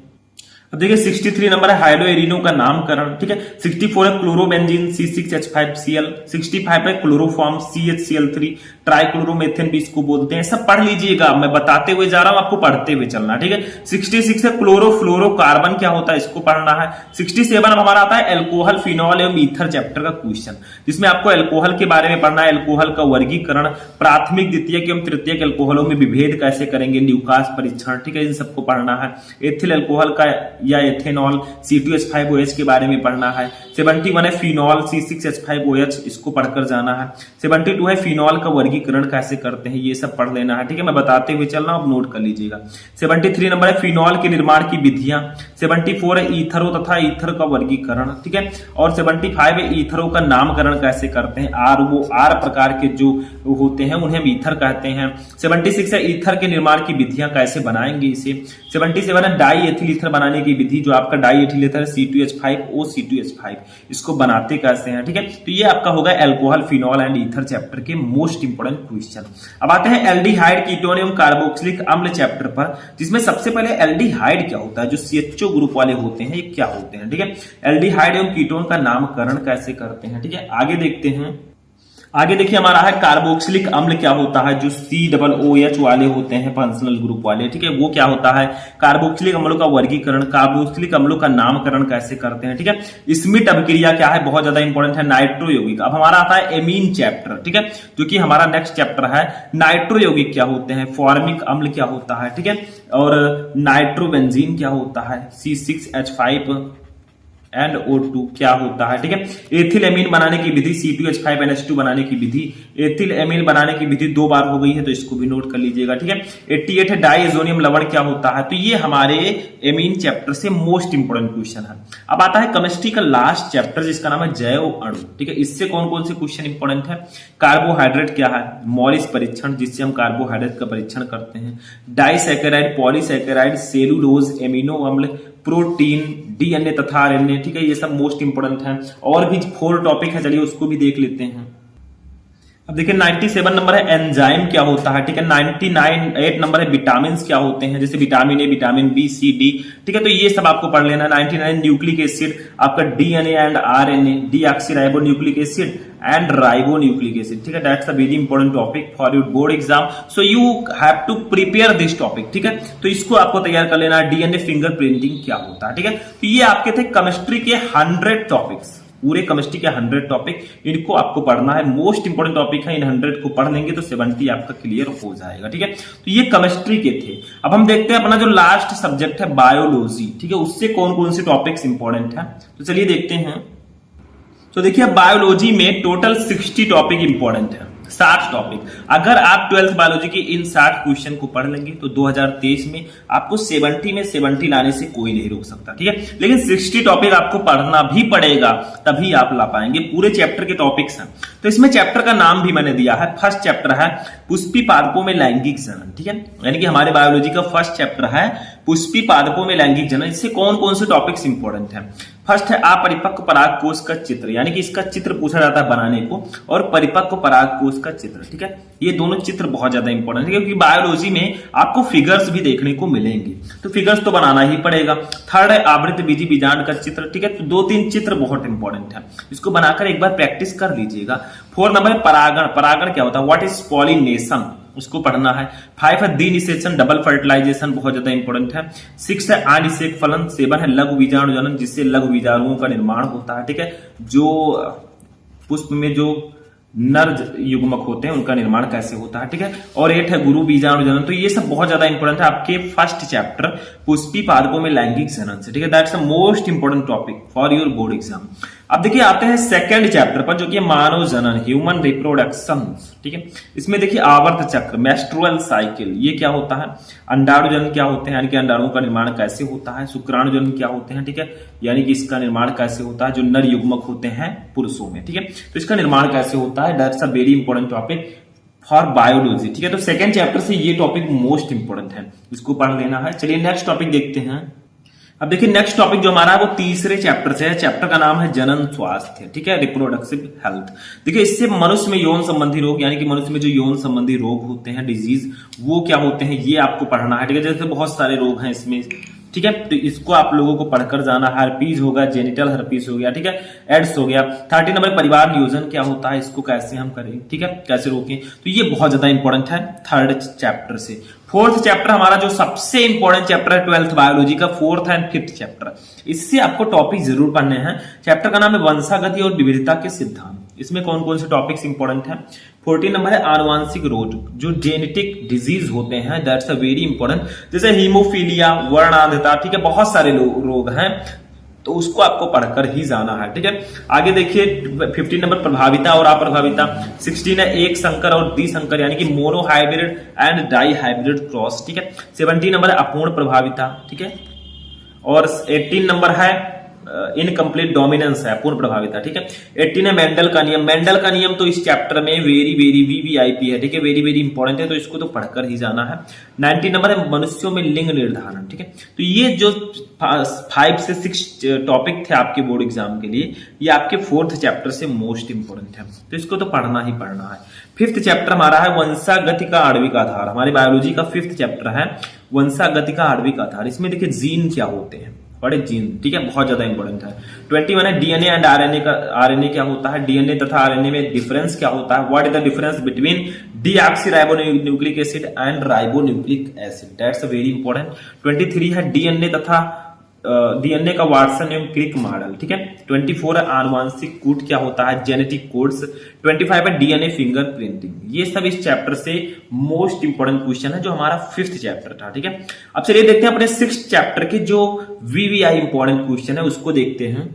अब देखिए 63 नंबर है हाइलोएरीनों का नामकरण। ठीक है, 64 है क्लोरोबेंजीन C6H5Cl, 65 है क्लोरोफॉर्म CHCl3, ट्राइक्लोरोमेथेन भी इसको बोलते हैं। सब पढ़ लीजिएगा, मैं बताते हुए जा रहा हूं, आपको पढ़ते हुए चलना, ठीक है। 66 है क्लोरोफ्लोरोकार्बन क्या होता है, इसको पढ़ना है। 67 हमारा आता है एल्कोहल, फिनॉल एवं ईथर चैप्टर का क्वेश्चन, जिसमें आपको एल्कोहल के बारे में पढ़ना है, एल्कोहल का वर्गीकरण, प्राथमिक द्वितीयक एवं तृतीयक एल्कोहलों में विभेद कैसे करेंगे, ल्यूकास परीक्षण, ठीक है, इन सबको पढ़ना है। एथिल एल्कोहल का या एथेनॉल C2H5OH के बारे में पढ़ना है। 71 है फिनॉल C6H5OH, इसको पढ़कर जाना है। 72 है फिनॉल का वर्गीकरण कैसे करते हैं, ये सब पढ़ लेना है, ठीक है, मैं बताते हुए चल रहा हूं, आप नोट कर लीजिएगा। 73 नंबर है फिनॉल के निर्माण की विधियां। 74 है ईथरो तथा ईथर का वर्गीकरण, ठीक है। और 75 है ईथरो का नामकरण कैसे करते हैं, आर प्रकार के जो होते हैं उन्हें हम ईथर कहते हैं। 76 है ईथर के निर्माण की विधियां कैसे बनाएंगे इसे। 77 है डाई एथिल ईथर बनाने की विधि, जो आपका die ethyl ether C2H5O C2H5, इसको बनाते कैसे हैं, ठीक है। तो ये आपका होगा alcohol, phenol and ether chapter के मोस्ट इंपोर्टेंट क्वेश्चन। अब आते हैं एल्डिहाइड, कीटोन एवं कार्बोक्सिलिक अम्ल चैप्टर पर, जिसमें सबसे पहले एल्डिहाइड क्या होता है, जो CHO ग्रुप वाले होते हैं ये क्या होते हैं, ठीक है। एल्डिहाइड एवं कीटोन का नामकरण कैसे करते हैं, ठीक है। आगे देखते हैं, आगे देखिए हमारा है कार्बोक्सिलिक अम्ल क्या होता है, जो COOH वाले होते हैं फंक्शनल ग्रुप वाले, ठीक है, वो क्या होता है। कार्बोक्सिलिक अम्लों का वर्गीकरण, कार्बोक्सिलिक अम्लों का नामकरण कैसे करते हैं, ठीक है। स्मिट अभिक्रिया क्या है, बहुत ज्यादा इंपॉर्टेंट है। नाइट्रो यौगिक, अब हमारा आता है एमीन चैप्टर, ठीक है, जो कि हमारा नेक्स्ट चैप्टर है। नाइट्रो यौगिक क्या होते हैं, फॉर्मिक अम्ल क्या होता है, ठीक है, और नाइट्रोबेंजीन क्या होता है, C6H5 एंड O2 क्या होता है, ठीक है। एथिल एमीन बनाने की विधि, C2H5NH2 बनाने की विधि, एथिल एमीन बनाने की विधि 2 बार हो गई है, तो इसको भी नोट कर लीजिएगा, ठीक है। 88 है डाइएजोनियम लवण क्या होता है, तो ये हमारे एमीन चैप्टर से मोस्ट इंपोर्टेंट क्वेश्चन है। अब आता है केमिस्ट्री का लास्ट चैप्टर, जिसका नाम है जैव अणु, ठीक है। इससे कौन कौन से क्वेश्चन इंपोर्टेंट है। कार्बोहाइड्रेट क्या है, मॉलिस परीक्षण, जिससे हम कार्बोहाइड्रेट का परीक्षण करते हैं। डाइसैकेराइड, पॉलीसैकेराइड, सेलुलोज, एमिनो अम्ल, प्रोटीन, DNA तथा RNA, ठीक है, ये सब मोस्ट इंपोर्टेंट है। और भी 4 टॉपिक है, चलिए उसको भी देख लेते हैं। अब देखिए 97 नंबर है एंजाइम क्या होता है, ठीक है। 8 नंबर है विटामिन क्या होते हैं, जैसे vitamin A, vitamin B, C, D, ठीक है, तो ये सब आपको पढ़ लेना। 99 न्यूक्लिक एसिड, आपका DNA and RNA, deoxyribo nucleic acid and ribo nucleic acid, ठीक है। That's a very important topic for your board exam, so you have to prepare this topic, ठीक है, तो इसको आपको तैयार कर लेना। DNA फिंगरप्रिंटिंग क्या होता है, ठीक है। तो ये आपके थे केमिस्ट्री के 100 टॉपिक्स, पूरे केमिस्ट्री के 100 टॉपिक, इनको आपको पढ़ना है, मोस्ट इंपोर्टेंट टॉपिक है। इन 100 को पढ़ लेंगे तो 70 आपका क्लियर हो जाएगा, ठीक है। तो ये केमिस्ट्री के थे। अब हम देखते हैं अपना जो लास्ट सब्जेक्ट है बायोलॉजी, ठीक है, उससे कौन कौन से टॉपिक्स इंपॉर्टेंट है, तो चलिए देखते हैं। तो देखिए बायोलॉजी में टोटल 60 टॉपिक इंपॉर्टेंट है, 60 टॉपिक। अगर आप 12th बायोलॉजी के इन 60 क्वेश्चन को पढ़ लेंगे तो 2023 में आपको 70 में 70 लाने से कोई नहीं रोक सकता, ठीक है। लेकिन 60 टॉपिक आपको पढ़ना भी पड़ेगा, तभी आप ला पाएंगे। पूरे चैप्टर के टॉपिक्स हैं, तो इसमें चैप्टर का नाम भी मैंने दिया है। फर्स्ट चैप्टर है पुष्पी पादपों में लैंगिक जनन, ठीक है, यानी कि हमारे बायोलॉजी का फर्स्ट चैप्टर है पुष्पी पादपों में लैंगिक जनन। इससे कौन कौन से टॉपिक्स इंपॉर्टेंट है। फर्स्ट है अपरिपक्व पराग कोष का चित्र, यानी कि इसका चित्र पूछा जाता है बनाने को, और परिपक्व पराग कोष का चित्र, ठीक है। ये दोनों चित्र बहुत ज्यादा इंपॉर्टेंट है, क्योंकि बायोलॉजी में आपको फिगर्स भी देखने को मिलेंगे, तो फिगर्स तो बनाना ही पड़ेगा। थर्ड है आवृत बीजी बीजांड का चित्र, ठीक है, तो 2-3 चित्र बहुत इंपॉर्टेंट है, इसको बनाकर एक बार प्रैक्टिस कर लीजिएगा। 4 नंबर परागण, परागण क्या होता है, व्हाट इज पॉलिनेशन, उसको पढ़ना है। 5 है डिनिसेशन, डबल फर्टिलाइजेशन, बहुत ज्यादा इंपॉर्टेंट है। 6 है अनिषेक फलन। 7 है लघु बीजाणु जनन, जिससे लघु बीजाणुओं का निर्माण होता है, ठीक है, जो पुष्प में जो नर युग्मक होते हैं उनका निर्माण कैसे होता है, ठीक है। और 8 है गुरु बीजाणु जनन। तो ये सब बहुत ज्यादा इंपॉर्टेंट है आपके फर्स्ट चैप्टर पुष्पी पादपों में लैंगिक जनन से, ठीक है। That's the most important topic for your board exam. अब देखिए आते हैं सेकंड चैप्टर पर, जो कि मानव जनन, ह्यूमन रिप्रोडक्शन, ठीक है। इसमें देखिए आवर्त चक्र, मेस्ट्रुअल साइकिल, ये क्या होता है। अंडाणु जनन क्या होते हैं, यानी कि अंडाणुओं का निर्माण कैसे होता है। शुक्राणु जनन क्या होते हैं, ठीक है, यानी कि इसका निर्माण कैसे होता है, जो नर युग्मक होते हैं पुरुषों में, ठीक है, तो इसका निर्माण कैसे होता है। That's a very important topic for biology, ठीक है। तो सेकंड चैप्टर से ये टॉपिक मोस्ट इंपॉर्टेंट है, इसको पढ़ लेना है। चलिए नेक्स्ट टॉपिक देखते हैं। अब देखिए नेक्स्ट टॉपिक जो हमारा है वो तीसरे चैप्टर से है। चैप्टर का नाम है जनन स्वास्थ्य, ठीक है, रिप्रोडक्टिव हेल्थ। देखिए इससे मनुष्य में यौन संबंधी रोग, यानी कि मनुष्य में जो यौन संबंधी रोग होते हैं, डिजीज, वो क्या होते हैं, ये आपको पढ़ना है, ठीक है। जैसे बहुत सारे रोग हैं इसमें, ठीक है। तो इसको आप लोगों को पढ़कर जाना। हर्पीज होगा, जेनिटल हर्पीज हो गया, ठीक है, एड्स हो गया। 30 नंबर परिवार नियोजन क्या होता है, इसको कैसे हम करें, ठीक है, कैसे रोकें, तो ये बहुत ज्यादा इंपॉर्टेंट है थर्ड चैप्टर से। फोर्थ चैप्टर हमारा जो सबसे इंपॉर्टेंट चैप्टर है 12th बायोलॉजी का, फोर्थ एंड फिफ्थ चैप्टर, इससे आपको टॉपिक जरूर पढ़ने हैं। चैप्टर का नाम है वंशागति और विविधता के सिद्धांत। इसमें कौन कौन से टॉपिक्स इंपॉर्टेंट हैं। 14 नंबर है आनुवांशिक रोग, जो जेनेटिक डिजीज होते हैं, दैट्स अ वेरी इंपॉर्टेंट, जैसे हीमोफीलिया, वर्णांधता, ठीक है, बहुत सारे रोग हैं, तो उसको आपको पढ़कर ही जाना है, ठीक है। आगे देखिए 15 नंबर प्रभाविता और अप्रभाविता। 16 है एक संकर और द्विसंकर, यानी कि mono hybrid and di hybrid cross, ठीक है। 17 नंबर है अपूर्ण प्रभाविता, ठीक है। और 18 नंबर है इनकम्प्लीट डोमिनेंस है, पूर्ण प्रभाविता, ठीक है। 18 है मेंडल का नियम। मेंडल का नियम तो इस चैप्टर में वेरी वेरी वीवीआईपी है, ठीक है, वेरी वेरी इंपॉर्टेंट है, तो इसको तो पढ़कर ही जाना है। 19 नंबर है मनुष्यों में लिंग निर्धारण, ठीक है। तो ये जो 5 से 6 टॉपिक थे आपके बोर्ड एग्जाम के लिए, ये आपके फोर्थ चैप्टर से मोस्ट इंपोर्टेंट है, तो इसको तो पढ़ना ही पढ़ना है। फिफ्थ चैप्टर हमारा है वंशागति का आणविक आधार। हमारी बायोलॉजी का फिफ्थ चैप्टर है वंशागति का आणविक आधार। इसमें देखिए जीन क्या होते हैं, बड़े जीन, ठीक है, बहुत ज्यादा इंपॉर्टेंट है। 21 है डीएनए एंड आरएनए का। आरएनए क्या होता है, डीएनए तथा आरएनए में डिफरेंस क्या होता है, what is the difference between deoxyribonucleic acid and ribonucleic acid, that's a very important. 23 है डीएनए तथा डीएनए का वाटसन एवं क्रिक मॉडल, ठीक है। 24 है आनुवांशिक कूट क्या होता है, जेनेटिक कोड्स। 25 है डीएनए फिंगरप्रिंटिंग। ये सब इस चैप्टर से मोस्ट इंपोर्टेंट क्वेश्चन है, जो हमारा फिफ्थ चैप्टर था, ठीक है। अब चलिए देखते हैं अपने सिक्स्थ चैप्टर के जो वीवीआई इंपॉर्टेंट क्वेश्चन है उसको देखते हैं।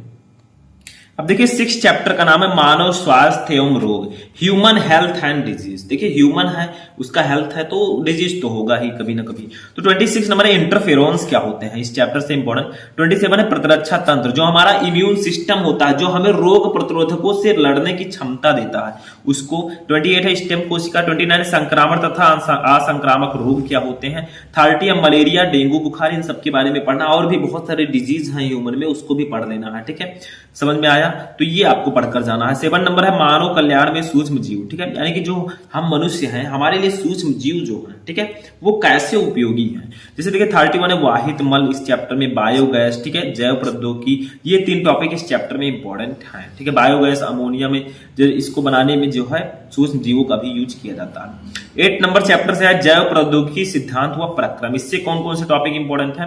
अब देखिए 6 चैप्टर का नाम है मानव स्वास्थ्य एवं रोग, ह्यूमन हेल्थ एंड डिजीज। देखिए ह्यूमन है, उसका हेल्थ है, तो डिजीज तो होगा ही कभी ना कभी। तो 26 नंबर है इंटरफेरोन्स क्या होते हैं, इस चैप्टर से इंपॉर्टेंट। 27 है प्रतिरक्षा तंत्र, जो हमारा इम्यून सिस्टम होता है, जो हमें रोग प्रतिरोधकों से लड़ने की क्षमता देता है, उसको। 28 है स्टेम कोशिका। 29 संक्रामक तथा असंक्रामक रोग क्या होते हैं। 30 है मलेरिया, डेंगू बुखार, इन सबके बारे में पढ़ना। और भी बहुत सारे डिजीज हैं ह्यूमन में, उसको भी पढ़ लेना है, ठीक है, समझ में आया। तो ये आपको पढ़कर जाना है। 7 नंबर है मानव कल्याण में सूक्ष्म जीव, ठीक है, यानी कि जो हम मनुष्य हैं, हमारे लिए सूक्ष्म जीव जो है, ठीक है, वो कैसे उपयोगी हैं। जैसे देखिए 31 है वाहित मल, इस चैप्टर में बायोगैस, ठीक है, जैव प्रौद्योगिकी, ये 3 टॉपिक इस चैप्टर में इंपॉर्टेंट है, ठीक है। बायोगैस अमोनिया में जो इसको बनाने में जो है सूक्ष्म जीवों का भी यूज किया जाता है। 8 नंबर चैप्टर से है जैव प्रौद्योगिकी सिद्धांत व प्रक्रम। इससे कौन कौन से टॉपिक इंपॉर्टेंट है।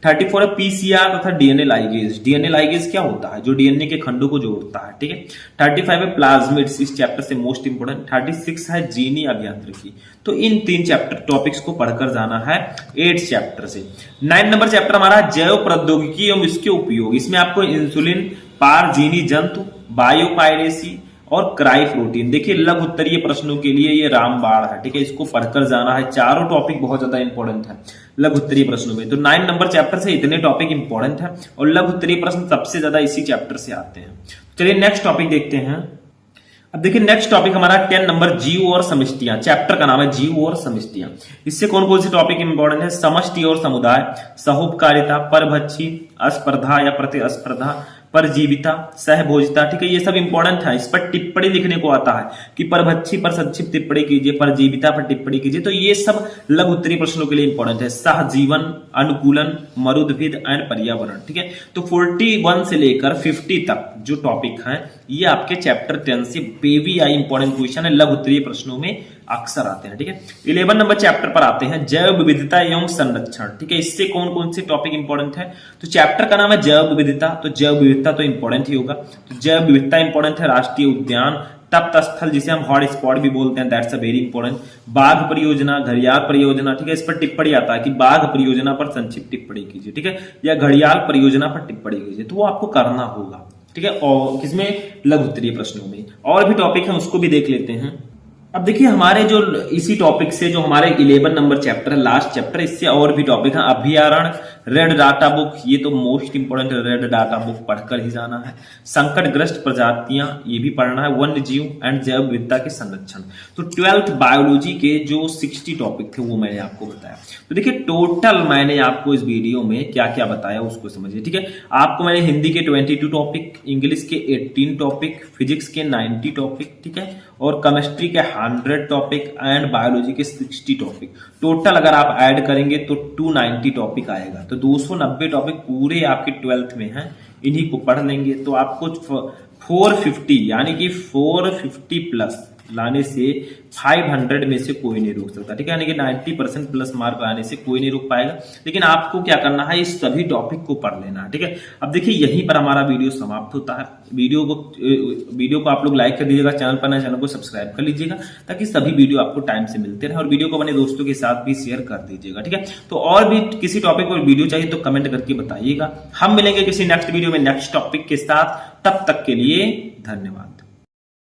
34 है पीसीआर तथा डीएनए लाइगेज। डीएनए लाइगेज क्या होता है, जो डीएनए के खंडों को जोड़ता है, ठीक है। 35 है प्लाज्मिड्स, इस चैप्टर से मोस्ट इंपोर्टेंट। 36 है जीनी अभियांत्रिकी। तो इन 3 चैप्टर टॉपिक्स को पढ़कर जाना है 8 चैप्टर से। 9 नंबर चैप्टर हमारा जैव प्रौद्योगिकी एवं इसके उपयोग। इसमें आपको इंसुलिन, पारजीनी जंतु, बायोपायरेसी और क्राई प्रोटीन। देखिए लघु उत्तरीय प्रश्नों के लिए ये रामबाण है, ठीक है, इसको पढ़कर जाना है। चारों टॉपिक बहुत ज्यादा इंपॉर्टेंट है लघु उत्तरीय प्रश्नों में। तो 9 नंबर चैप्टर से इतने टॉपिक इंपॉर्टेंट है, और लघु उत्तरीय प्रश्न सबसे ज्यादा इसी चैप्टर से आते हैं। चलिए नेक्स्ट टॉपिक देखते हैं। अब देखिए नेक्स्ट टॉपिक हमारा 10 नंबर जीव और समष्टियां। चैप्टर का नाम है जीव और समष्टियां। इससे कौन कौन से टॉपिक इंपॉर्टेंट है। समष्टि और समुदाय, सहोपकारिता, परभक्षी, अस्पर्धा या प्रतिस्पर्धा, परजीविता, सहभोजिता, ठीक है, ये सब इंपॉर्टेंट है। इस पर टिप्पणी लिखने को आता है कि परभक्षी पर संक्षिप्त टिप्पणी कीजिए, परजीविता पर टिप्पणी कीजिए। तो ये सब लघु उत्तरीय प्रश्नों के लिए इंपॉर्टेंट है। सहजीवन, अनुकूलन, मरुद्भिद एंड पर्यावरण, ठीक है। तो 41 से लेकर 50 तक जो टॉपिक हैं, ये आपके चैप्टर 10 से पीवीआई इंपॉर्टेंट क्वेश्चन है, लघु उत्तरीय प्रश्नों में अक्सर आते हैं, ठीक है। 11 नंबर चैप्टर पर आते हैं जैव विविधता एवं संरक्षण, ठीक है। इससे कौन कौन से टॉपिक इंपॉर्टेंट है। तो चैप्टर का नाम है जैव विविधता, तो जैव विविधता तो इंपॉर्टेंट ही होगा। तो जैव विविधता इंपॉर्टेंट है। राष्ट्रीय उद्यान, तप्त स्थल जिसे हम हॉट स्पॉट भी बोलते हैं, दैट्स अ वेरी इंपॉर्टेंट। बाघ परियोजना, घड़ियाल परियोजना, ठीक है, इस पर टिप्पणी आता है कि बाघ परियोजना पर संक्षिप्त टिप्पणी कीजिए, ठीक है, या घड़ियाल परियोजना पर टिप्पणी कीजिए, तो वो आपको करना होगा, ठीक है। और किसमें, लघु उत्तरीय प्रश्नों में। और भी टॉपिक है, उसको भी देख लेते हैं। अब देखिए हमारे जो इसी टॉपिक से जो हमारे 11 नंबर चैप्टर है, लास्ट चैप्टर, इससे और भी टॉपिक है। अभ्यारण्य, रेड डाटा बुक, ये तो मोस्ट इंपोर्टेंट है, रेड डाटा बुक पढ़कर ही जाना है। संकटग्रस्त प्रजातियां, ये भी पढ़ना है। वन्य जीव एंड जैव विविधता के संरक्षण। तो 12th बायोलॉजी के जो 60 टॉपिक थे वो मैंने आपको बताया। तो देखिए टोटल मैंने आपको इस वीडियो में क्या क्या बताया उसको समझिए, ठीक है। आपको मैंने हिंदी के 22 टॉपिक, इंग्लिश के 18 टॉपिक, फिजिक्स के 90 टॉपिक, ठीक है, और केमिस्ट्री के 100 टॉपिक एंड बायोलॉजी के 60 टॉपिक। टोटल अगर आप ऐड करेंगे तो 290 टॉपिक आएगा। तो 290 टॉपिक पूरे आपके 12th में हैं, इन्हीं को पढ़ लेंगे तो आपको 450 यानी कि 450 प्लस लाने से 500 में से कोई नहीं रोक सकता, ठीक है। यानी कि 90% प्लस मार्क आने से कोई नहीं रोक पाएगा। लेकिन आपको क्या करना है, इस सभी टॉपिक को पढ़ लेना है, ठीक है। अब देखिए यहीं पर हमारा वीडियो समाप्त होता है। वीडियो को आप लोग लाइक कर दीजिएगा, चैनल पर नए चैनल को सब्सक्राइब कर लीजिएगा ताकि सभी वीडियो आपको टाइम से मिलते रहे, और वीडियो को अपने दोस्तों के साथ भी शेयर कर दीजिएगा, ठीक है। तो और भी किसी टॉपिक पर वीडियो चाहिए तो कमेंट करके बताइएगा। हम मिलेंगे किसी नेक्स्ट वीडियो में नेक्स्ट टॉपिक के साथ। तब तक के लिए धन्यवाद।